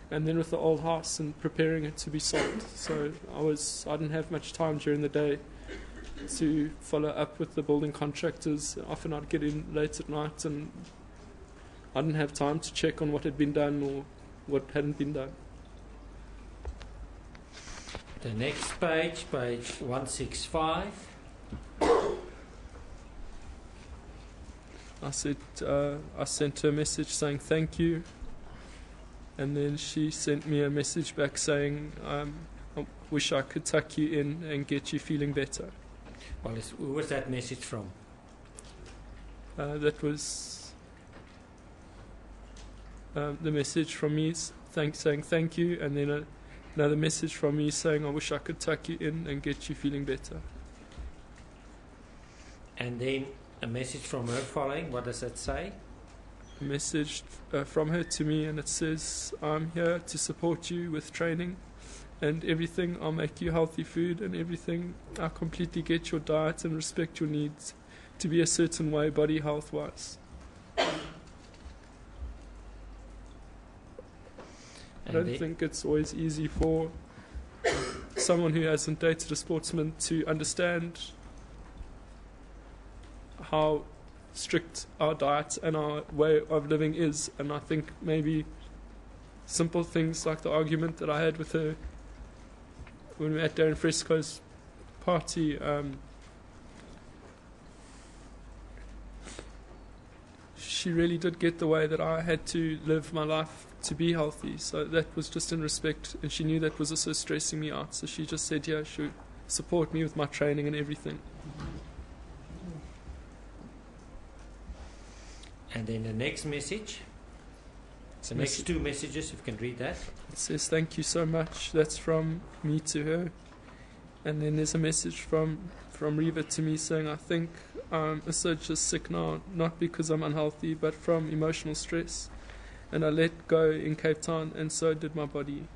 and then with the old house and preparing it to be sold. So I didn't have much time during the day to follow up with the building contractors. Often I'd get in late at night and I didn't have time to check on what had been done or what hadn't been done. The next page, page 165. I sent her a message saying thank you, and then she sent me a message back saying, "I wish I could tuck you in and get you feeling better." Well, who was that message from? That was the message from me saying thank you, and then another message from me saying, "I wish I could tuck you in and get you feeling better." And then a message from her following. What does that say? A message from her to me, and it says, "I'm here to support you with training and everything. I'll make you healthy food and everything. I completely get your diet and respect your needs to be a certain way, body health wise." I don't think it's always easy for someone who hasn't dated a sportsman to understand how strict our diet and our way of living is. And I think maybe simple things like the argument that I had with her when we were at Darren Fresco's party, she really did get the way that I had to live my life to be healthy. So that was just in respect, and she knew that was also stressing me out. So she just said, "Yeah, she'll support me with my training and everything." And then the next message. The next two messages, if you can read that. It says, "Thank you so much." That's from me to her. And then there's a message from Reba to me saying, "I think I'm so just sick now, not because I'm unhealthy, but from emotional stress. And I let go in Cape Town, and so did my body."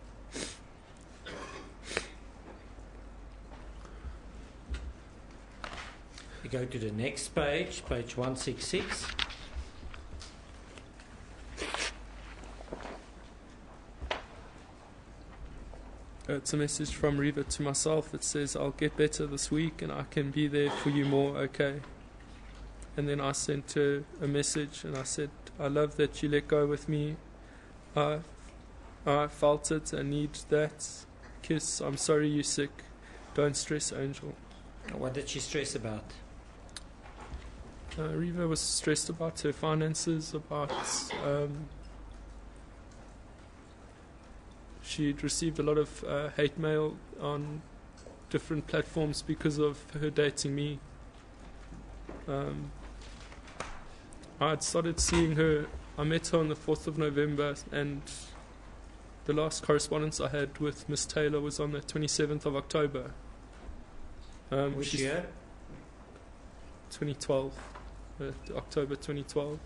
go to the next page, page 166. It's a message from Reba to myself. It says, I'll get better this week and I can be there for you more, okay? And then I sent her a message and I said, I love that you let go with me. I felt it and need that kiss. I'm sorry you're sick. Don't stress, Angel. What did she stress about? Reba was stressed about her finances, about she'd received a lot of hate mail on different platforms because of her dating me. I'd started seeing her. I met her on the 4th of November, and the last correspondence I had with Miss Taylor was on the 27th of October. Which year? 2012. October 2012.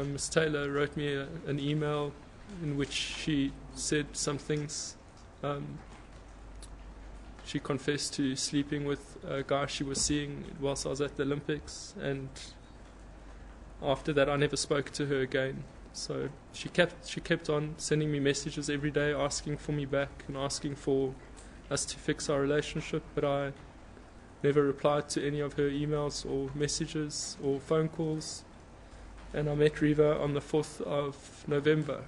Miss Taylor wrote me an email in which she said some things. She confessed to sleeping with a guy she was seeing whilst I was at the Olympics, and after that I never spoke to her again. So she kept on sending me messages every day, asking for me back and asking for us to fix our relationship, but I never replied to any of her emails or messages or phone calls. And I met Reba on the 4th of November,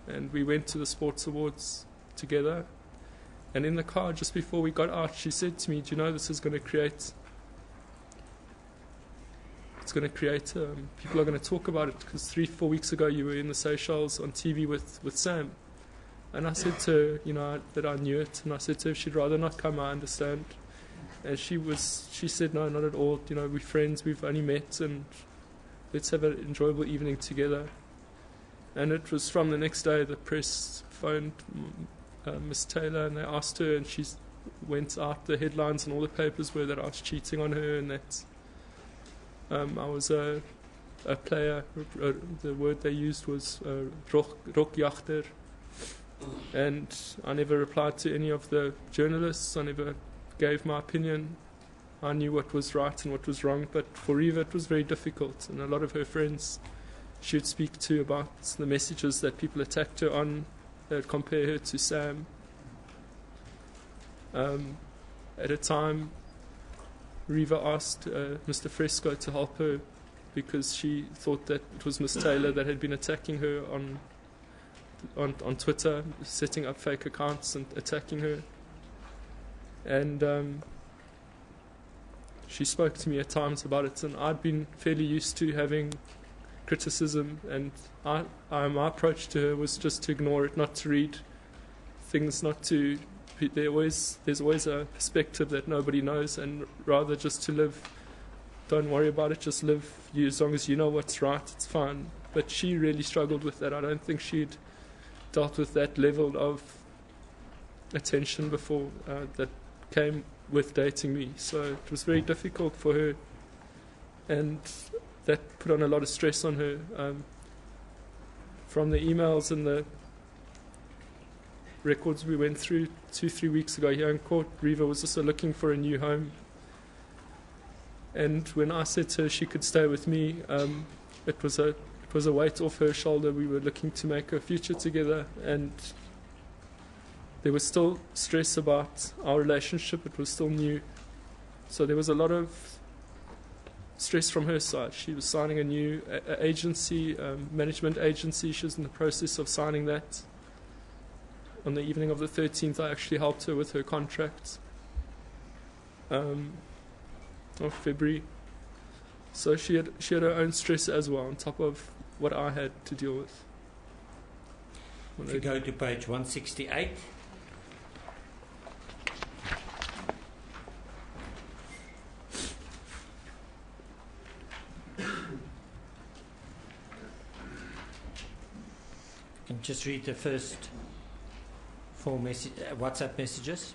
and we went to the Sports Awards together. And in the car, just before we got out, she said to me, do you know this is going to create... people are going to talk about it, because 3-4 weeks ago you were in the Seychelles on TV with Sam. And I said to her, that I knew it, and I said to her if she'd rather not come, I understand. And she said, no, not at all, we're friends, we've only met, and let's have an enjoyable evening together. And it was from the next day the press phoned Miss Taylor, and they asked her, and she went out. The headlines and all the papers were that I was cheating on her, and that I was a player. The word they used was rokjachter. And I never replied to any of the journalists. I never gave my opinion. I knew what was right and what was wrong, but for Reba it was very difficult, and a lot of her friends she would speak to about the messages that people attacked her on. They would compare her to Sam. At a time, Reba asked Mr. Fresco to help her because she thought that it was Miss Taylor that had been attacking her on Twitter, setting up fake accounts and attacking her. And she spoke to me at times about it, and I'd been fairly used to having criticism, and my approach to her was just to ignore it, not to read things, not to... There's always a perspective that nobody knows, and rather just to live. Don't worry about it, just live. As long as you know what's right, it's fine. But she really struggled with that. I don't think she'd dealt with that level of attention before that came with dating me. So it was very difficult for her, and that put on a lot of stress on her. From the emails and the records we went through 2-3 weeks ago here in court, Reba was also looking for a new home. And when I said to her she could stay with me, it was a weight off her shoulder. We were looking to make a future together, and there was still stress about our relationship. It was still new. So there was a lot of stress from her side. She was signing a new agency, management agency. She was in the process of signing that. On the evening of the 13th, I actually helped her with her contract of February. So she had her own stress as well, on top of what I had to deal with. If you go to page 168. You can just read the first 4 WhatsApp messages.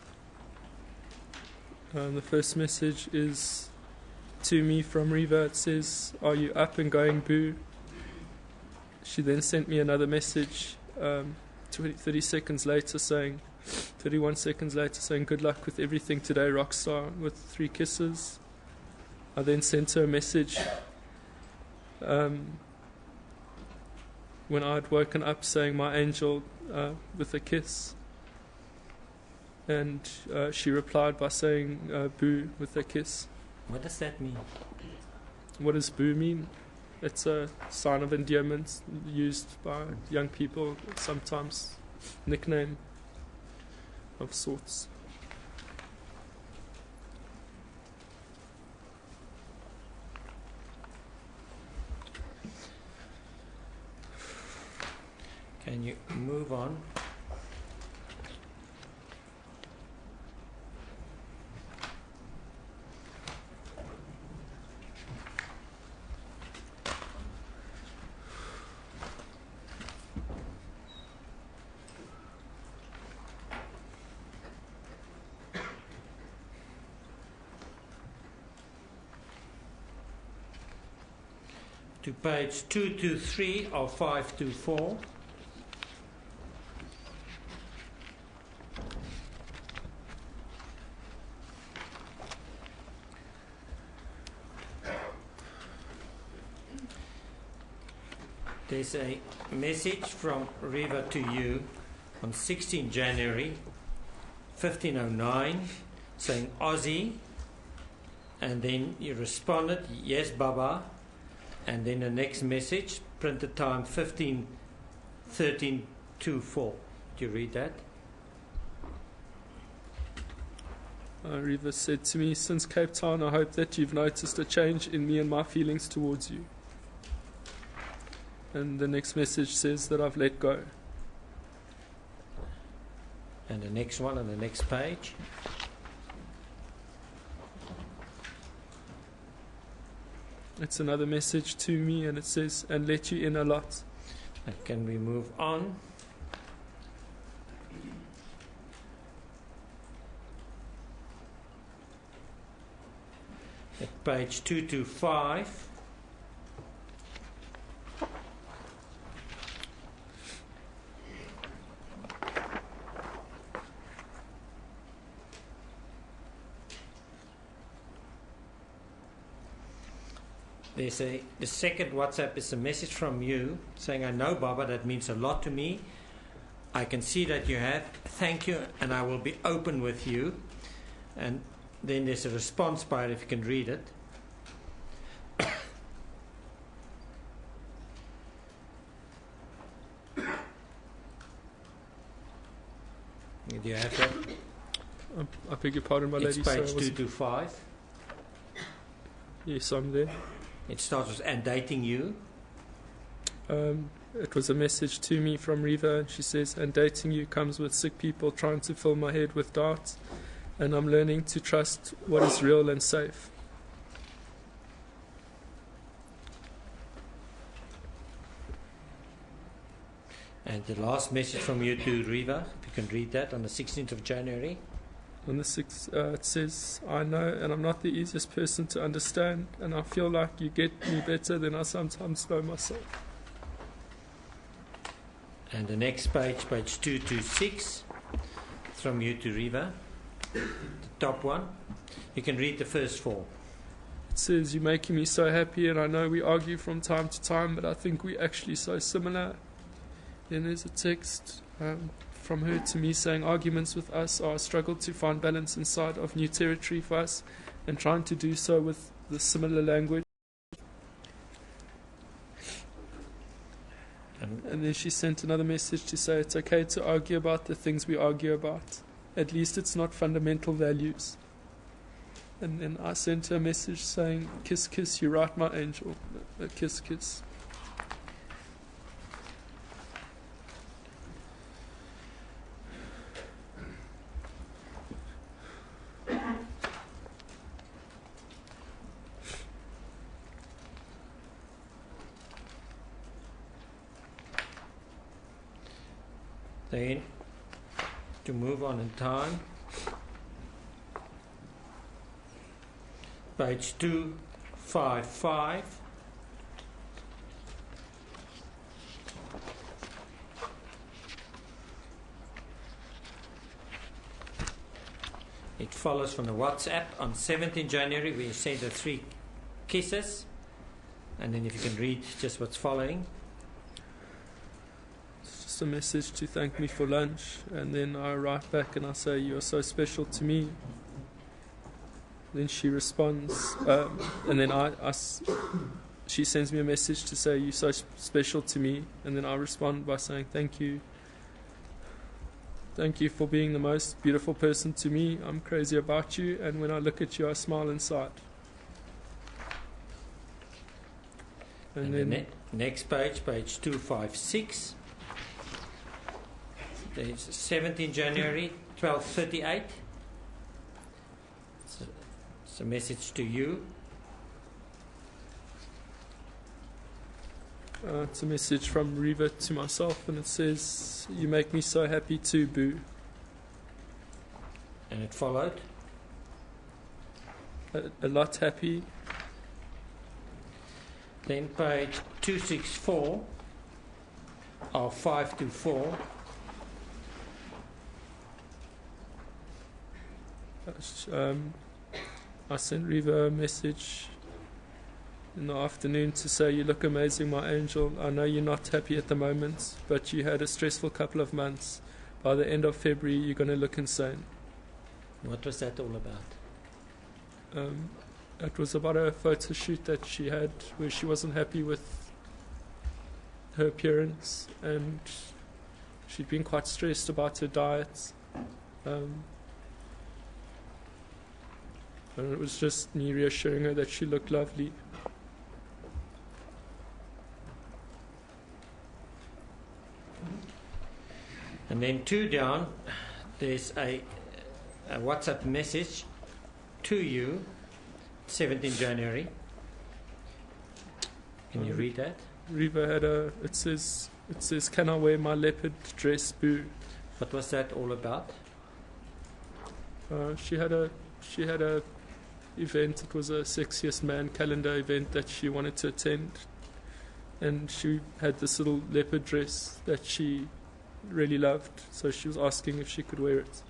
The first message is to me from Reba. It says, "Are you up and going, boo?" She then sent me another message 31 seconds later saying, "Good luck with everything today, Rockstar," with 3 kisses. I then sent her a message when I'd woken up saying my angel with a kiss. And she replied by saying boo with a kiss. What does that mean? What does boo mean? It's a sign of endearment used by young people, sometimes nickname of sorts. Can you move on? To page 223 or 524. There's a message from Reba to you on 16 January 1509 saying Aussie, and then you responded, yes Baba, and then the next message, printed time 15/13/24. Do you read that? Reba said to me, since Cape Town, I hope that you've noticed a change in me and my feelings towards you. And the next message says that I've let go. And the next one on the next page. It's another message to me, and it says, and let you in a lot. And can we move on? At page 225. The second WhatsApp is a message from you saying, I know, Baba, that means a lot to me. I can see that you have. Thank you, and I will be open with you. And then there's a response part, if you can read it. Do you have that? I beg your pardon, my lady. It's page 225. Yes, I'm there. It starts with, and dating you. It was a message to me from Reba, and she says, and dating you comes with sick people trying to fill my head with doubts, and I'm learning to trust what is real and safe. And the last message from you to Reba, if you can read that, on the 16th of January. On the 6th, it says, I know, and I'm not the easiest person to understand, and I feel like you get me better than I sometimes know myself. And the next page, page 226, from you to Reba, the top one. You can read the first four. It says, you're making me so happy, and I know we argue from time to time, but I think we're actually so similar. Then there's a text from her to me saying, arguments with us are a struggle to find balance inside of new territory for us, and trying to do so with the similar language. And then she sent another message to say it's okay to argue about the things we argue about. At least it's not fundamental values. And then I sent her a message saying, kiss, kiss, you're right, my angel. A kiss, kiss. Then, to move on in time, page 255. It follows from the WhatsApp on 17 January where you sent the 3 kisses. And then if you can read just what's following. It's just a message to thank me for lunch, and then I write back and I say, "You are so special to me." Then she responds, and then she sends me a message to say, "You're so special to me," and then I respond by saying, "Thank you. Thank you for being the most beautiful person to me. I'm crazy about you, and when I look at you, I smile inside." And then next page, page 256. There's 17 January, 12:38. It's a message to you. It's a message from Reba to myself, and it says, "You make me so happy too, boo." And it followed. A lot happy. Then page 264 of 524. I sent Reba a message in the afternoon to say, "You look amazing, my angel. I know you're not happy at the moment, but you had a stressful couple of months. By the end of February, you're going to look insane." What was that all about? It was about a photo shoot that she had where she wasn't happy with her appearance, and she'd been quite stressed about her diet. And it was just me reassuring her that she looked lovely. And then 2 down, there's a WhatsApp message to you, 17 January. Can you read that? Reba had it says, "Can I wear my leopard dress, boo?" What was that all about? She had a event. It was a Sexiest Man calendar event that she wanted to attend, and she had this little leopard dress that she really loved, so she was asking if she could wear it.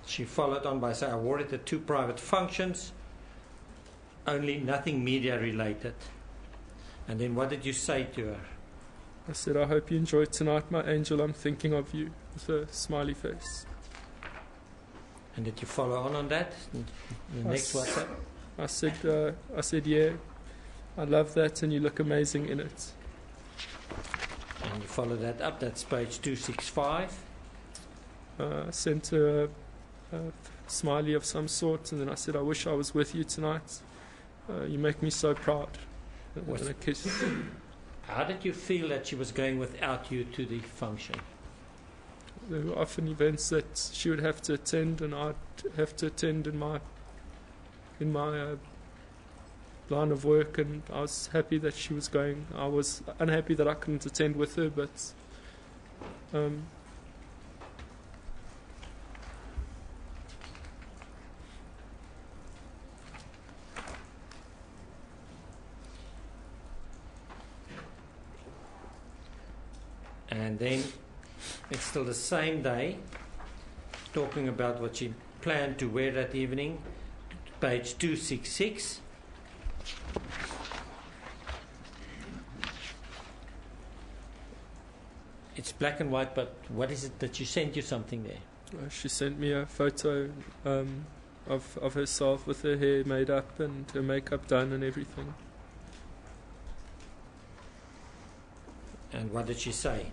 She followed on by saying, "I wore it at 2 private functions, only nothing media related." And then what did you say to her? I said, "I hope you enjoy tonight, my angel. I'm thinking of you," with a smiley face. And did you follow on that? The next WhatsApp? I said, "Yeah, I love that, and you look amazing in it." And you follow that up. That's page 265. I sent her a smiley of some sort, and then I said, "I wish I was with you tonight. You make me so proud." And a kiss. How did you feel that she was going without you to the function? There were often events that she would have to attend, and I'd have to attend in my line of work, and I was happy that she was going. I was unhappy that I couldn't attend with her, but and then it's still the same day, talking about what she planned to wear that evening, page 266. It's black and white, but what is it that she sent you something there? she sent me a photo of herself with her hair made up and her makeup done and everything. And what did she say?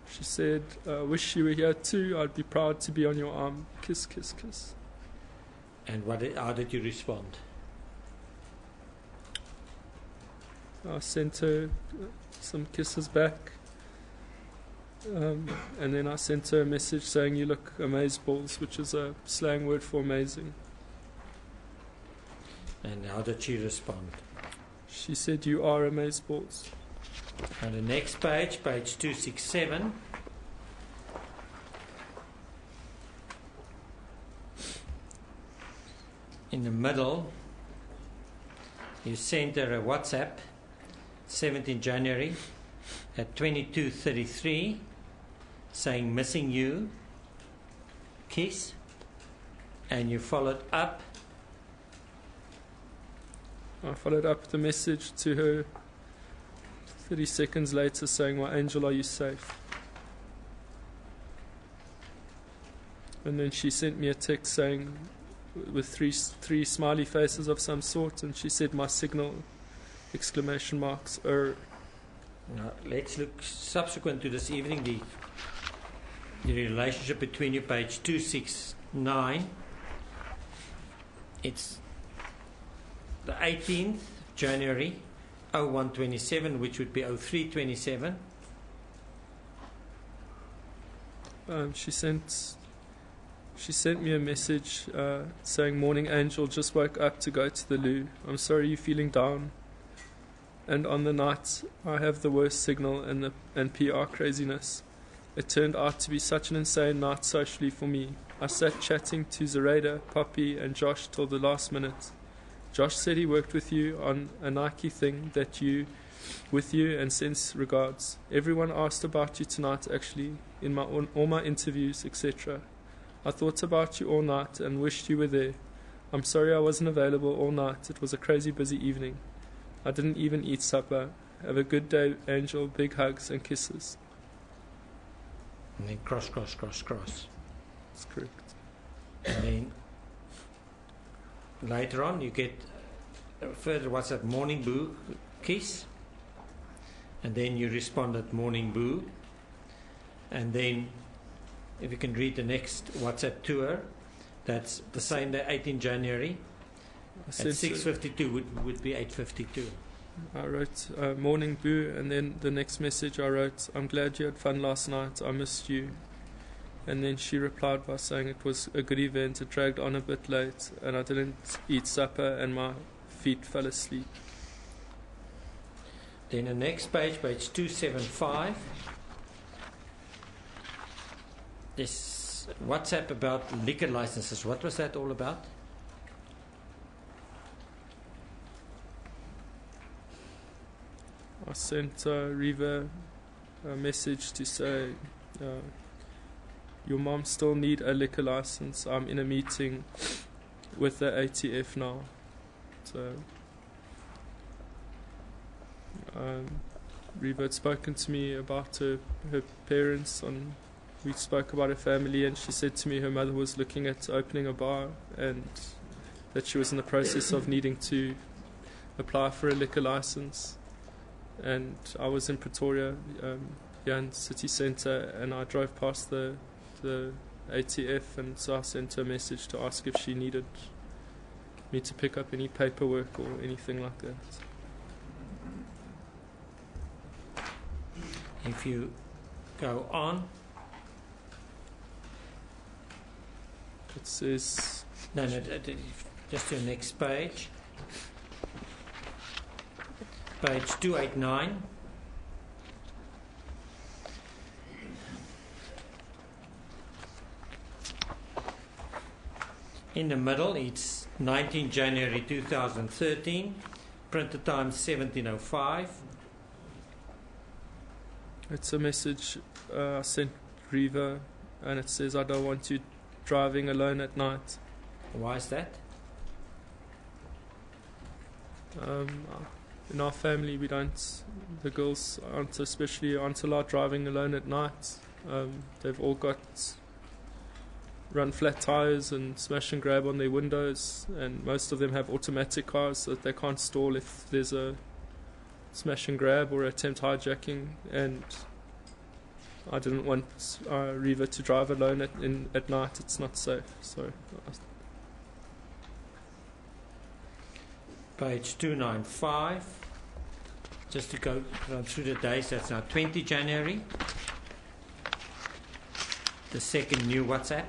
She said, "I wish you were here too. I'd be proud to be on your arm. Kiss, kiss, kiss." And how did you respond? I sent her some kisses back, and then I sent her a message saying, "You look amazeballs," which is a slang word for amazing. And how did she respond? She said, "You are amazeballs." On the next page, page 267, in the middle, you sent her a WhatsApp, 17 January at 22:33, saying, "Missing you, kiss." And you followed up. I followed up the message to her 30 seconds later saying, "My angel, are you safe?" And then she sent me a text saying, with three smiley faces of some sort, and she said, "My signal, exclamation marks, Now, let's look subsequent to this evening, the relationship between you, page 269. It's the 18th January 0127, which would be 0327. She sent me a message saying, "Morning angel, just woke up to go to the loo. I'm sorry you're feeling down. And on the night, I have the worst signal and PR craziness. It turned out to be such an insane night socially for me. I sat chatting to Reba, Poppy and Josh till the last minute. Josh said he worked with you on a Nike thing with you and sends regards. Everyone asked about you tonight actually, in all my interviews, etc. I thought about you all night and wished you were there. I'm sorry I wasn't available all night. It was a crazy busy evening. I didn't even eat supper. Have a good day, angel. Big hugs and kisses." And then cross. That's correct. And then later on, you get further WhatsApp, "Morning boo, kiss." And then you responded, "Morning boo." And then, if you can read the next WhatsApp to her, that's the same day, 18 January. At 6:52 would be 8:52. I wrote, "Morning boo," and then the next message I wrote, "I'm glad you had fun last night. I missed you." And then she replied by saying it was a good event. It dragged on a bit late, and I didn't eat supper, and my feet fell asleep. Then the next page 275. This WhatsApp about liquor licenses. What was that all about? I sent Reba a message to say, "Your mom still need a liquor license. I'm in a meeting with the ATF now." So Reba had spoken to me about her parents. We spoke about her family, and she said to me her mother was looking at opening a bar and that she was in the process of needing to apply for a liquor license. And I was in Pretoria, here in city centre, and I drove past the ATF, and so I sent her a message to ask if she needed me to pick up any paperwork or anything like that. If you go on, it says... No, just your next page. Page 289. In the middle, it's 19 January 2013. Printer time 17:05. It's a message I sent Reba, and it says, "I don't want you driving alone at night." Why is that? In our family, the girls aren't allowed driving alone at night. They've all run flat tires and smash and grab on their windows, and most of them have automatic cars so that they can't stall if there's a smash and grab or attempt hijacking. And I didn't want Reba to drive alone at night. It's not safe. So Page 295. Just to go through the days, that's now 20 January. The second new WhatsApp.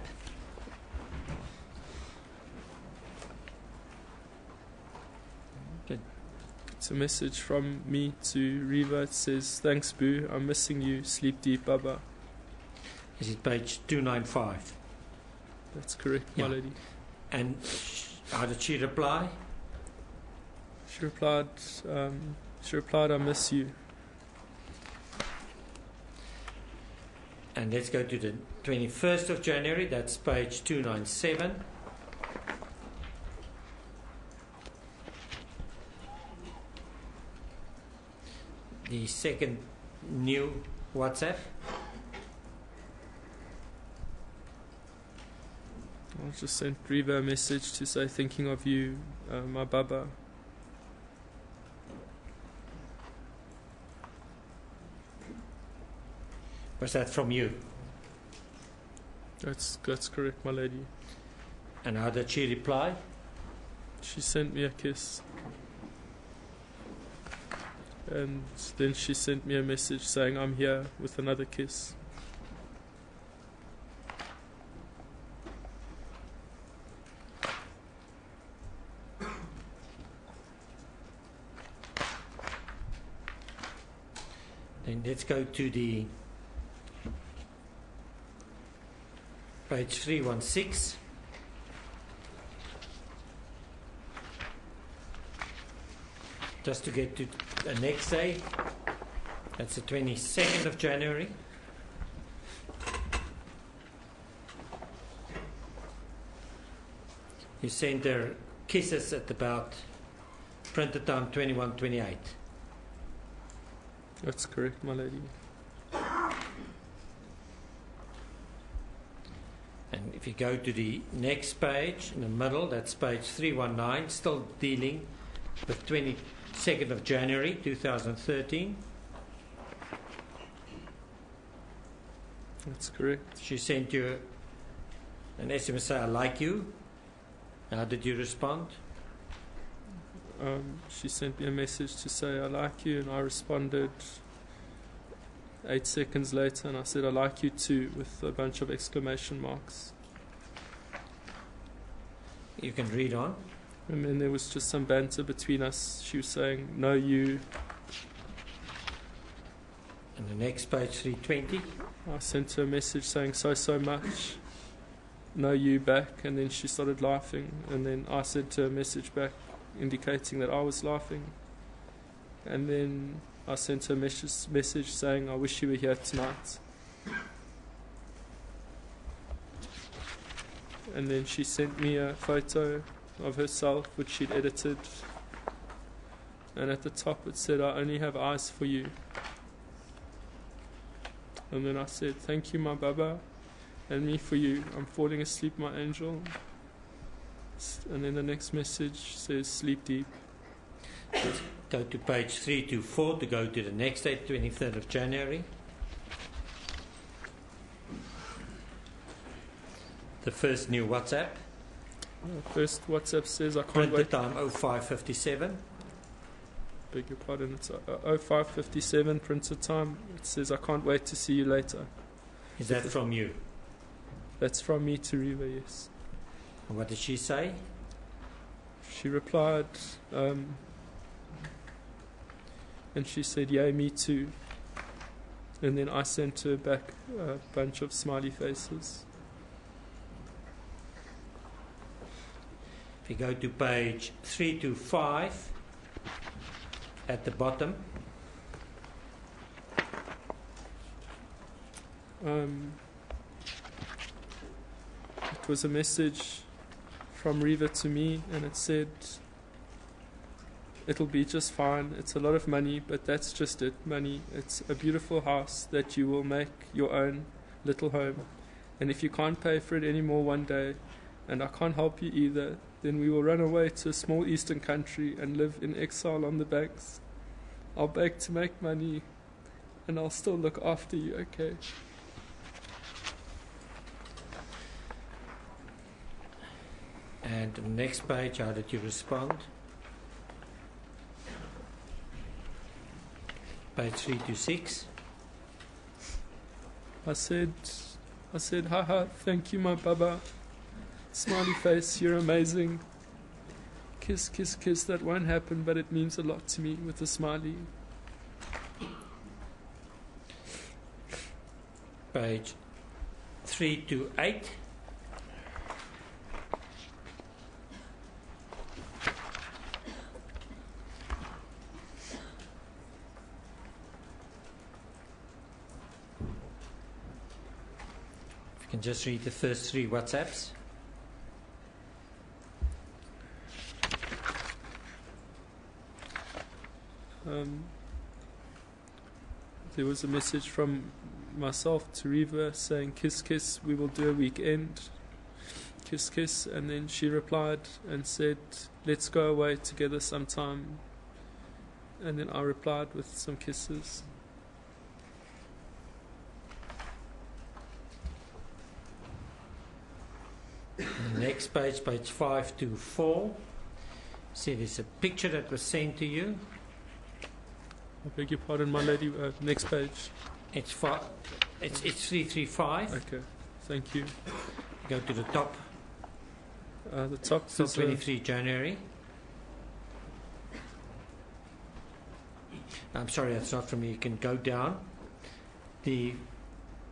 It's a message from me to Reba. It says, "Thanks, Boo. I'm missing you. Sleep deep, Baba." Is it page 295? That's correct, Yeah. my lady. And how did she reply? She replied, "I miss you." And let's go to the 21st of January. That's page 297. the second new WhatsApp. I just sent Reba a message to say thinking of you, my Baba. Was that from you? That's correct, my lady. And how did she reply? She sent me a kiss. And then she sent me a message saying I'm here with another kiss. Then let's go to the page 316. Just to get to the next day, that's the 22nd of January. You sent her kisses at about printed time 21:28. That's correct, my lady. And if you go to the next page in the middle, that's page 319, still dealing with 22nd of January 2013. That's correct. She sent you an SMS saying, I like you. How did you respond? She sent me a message to say I like you, and I responded 8 seconds later and I said I like you too with a bunch of exclamation marks. You can read on. And then there was just some banter between us. She was saying no you. And the next page 320. I sent her a message saying so much, no you back, and then she started laughing, and then I sent her a message back indicating that I was laughing, and then I sent her a message saying I wish you were here tonight, and then she sent me a photo of herself which she'd edited, and at the top it said I only have eyes for you. And then I said, thank you, my Baba, and me for you. I'm falling asleep, my angel. And then the next message says, sleep deep. Let's go to page 324 to go to the next date, 23rd of January. The first new WhatsApp. First WhatsApp says, I can't Printed wait. time 05:57. Beg your pardon, it's 05:57 printed time. It says, I can't wait to see you later. Is that from you? That's from me to Reba, yes. And what did she say? She replied, and she said, yeah, me too. And then I sent her back a bunch of smiley faces. If you go to page 325, at the bottom, it was a message from Reba to me, and it said, it'll be just fine. It's a lot of money, but that's just it, money. It's a beautiful house that you will make your own little home. And if you can't pay for it anymore one day, and I can't help you either, then we will run away to a small eastern country and live in exile on the banks. I'll beg to make money, and I'll still look after you, okay? and the next page, how did you respond? Page 326. I said, haha, thank you, my Baba. Smiley face, you're amazing. Kiss, kiss, kiss, that won't happen, but it means a lot to me with a smiley. Page 328. If you can just read the first three WhatsApps. there was a message from myself to Reba saying, "Kiss, kiss, we will do a weekend. Kiss, kiss." And then she replied and said, "Let's go away together sometime." And then I replied with some kisses. The next page, page 524. See, there's a picture that was sent to you. I beg your pardon, my lady. Next page. It's 335. Okay, thank you. Go to the top. The top Till is 23 January. I'm sorry, that's not from me. You can go down. The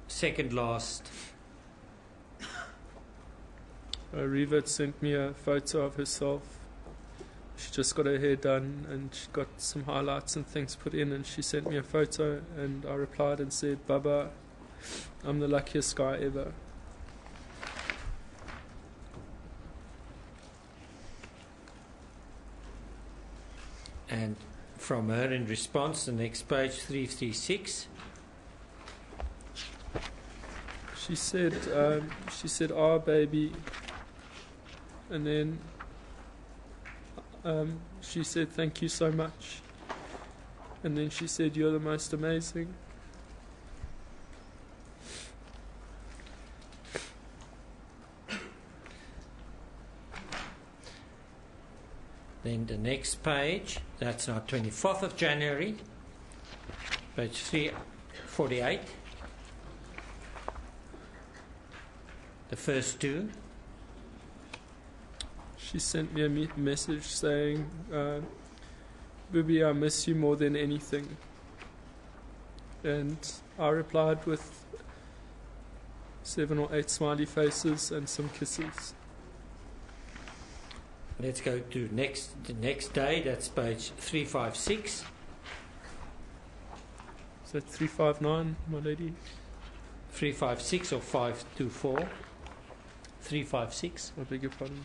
second last. Reba had sent me a photo of herself. She just got her hair done and she got some highlights and things put in, and she sent me a photo, and I replied and said, "Baba, I'm the luckiest guy ever." And from her in response, the next page, 336. She said, "Ah, baby," and then she said, "Thank you so much," and then she said, "You're the most amazing." Then the next page, that's now 24th of January, page 348. The first two. She sent me a message saying, "Booby, I miss you more than anything." And I replied with 7 or 8 smiley faces and some kisses. Let's go to the next day, that's page 356. Is that 359, my lady? 356 or 524? 356. I beg your pardon.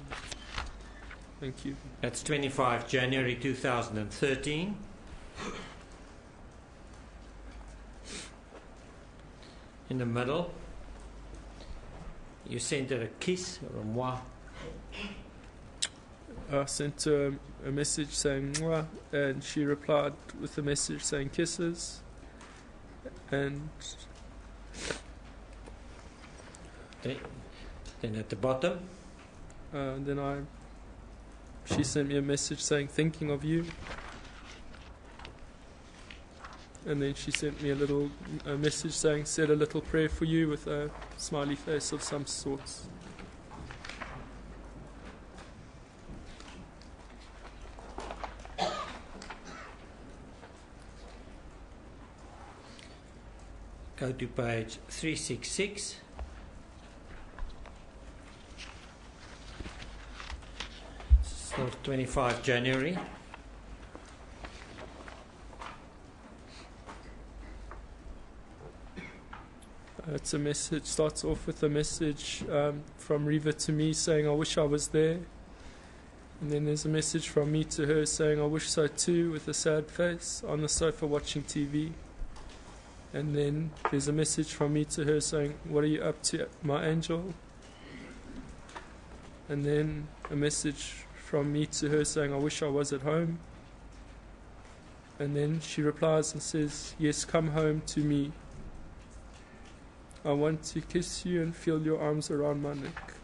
Thank you. That's 25 January 2013. In the middle, you sent her a kiss or a moi. I sent her a message saying "mwah," and she replied with a message saying kisses. And then at the bottom, she sent me a message saying "thinking of you." And then she sent me a message saying "said a little prayer for you" with a smiley face of some sorts. go to page 366. So 25 January. It's a message, starts off with a message from Reba to me saying, "I wish I was there." And then there's a message from me to her saying, "I wish so too," with a sad face, on the sofa watching TV. And then there's a message from me to her saying, "What are you up to, my angel?" And then a message from me to her saying, "I wish I was at home." And then she replies and says, "Yes, come home to me. I want to kiss you and feel your arms around my neck."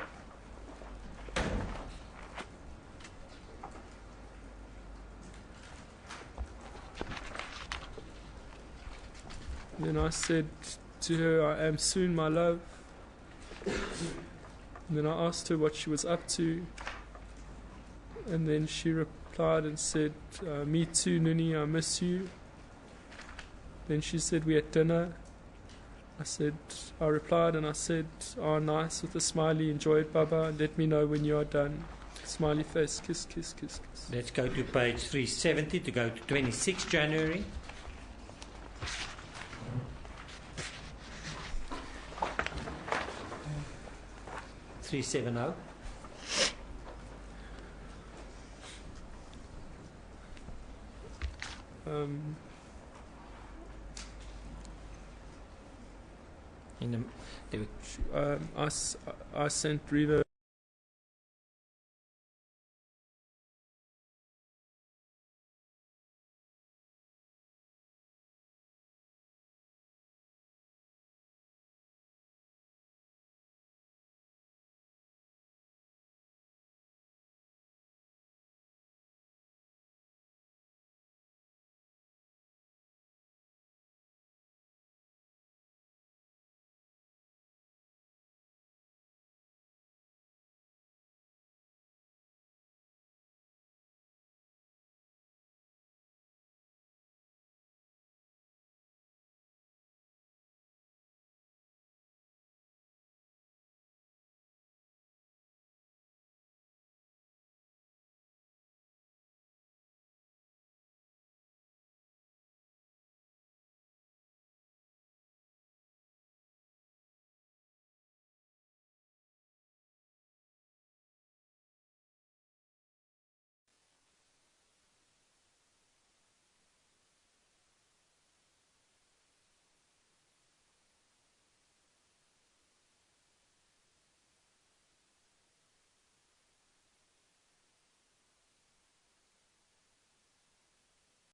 Then I said to her, "I am soon, my love." And then I asked her what she was up to. And then she replied and said, "Me too, Nuni, I miss you." Then she said, "We had dinner." I replied and I said, "Oh, nice," with a smiley. "Enjoy it, Baba. Let me know when you are done." Smiley face, kiss, kiss, kiss, kiss. Let's go to page 370 to go to 26 January. (370). In the, there were I sent Reba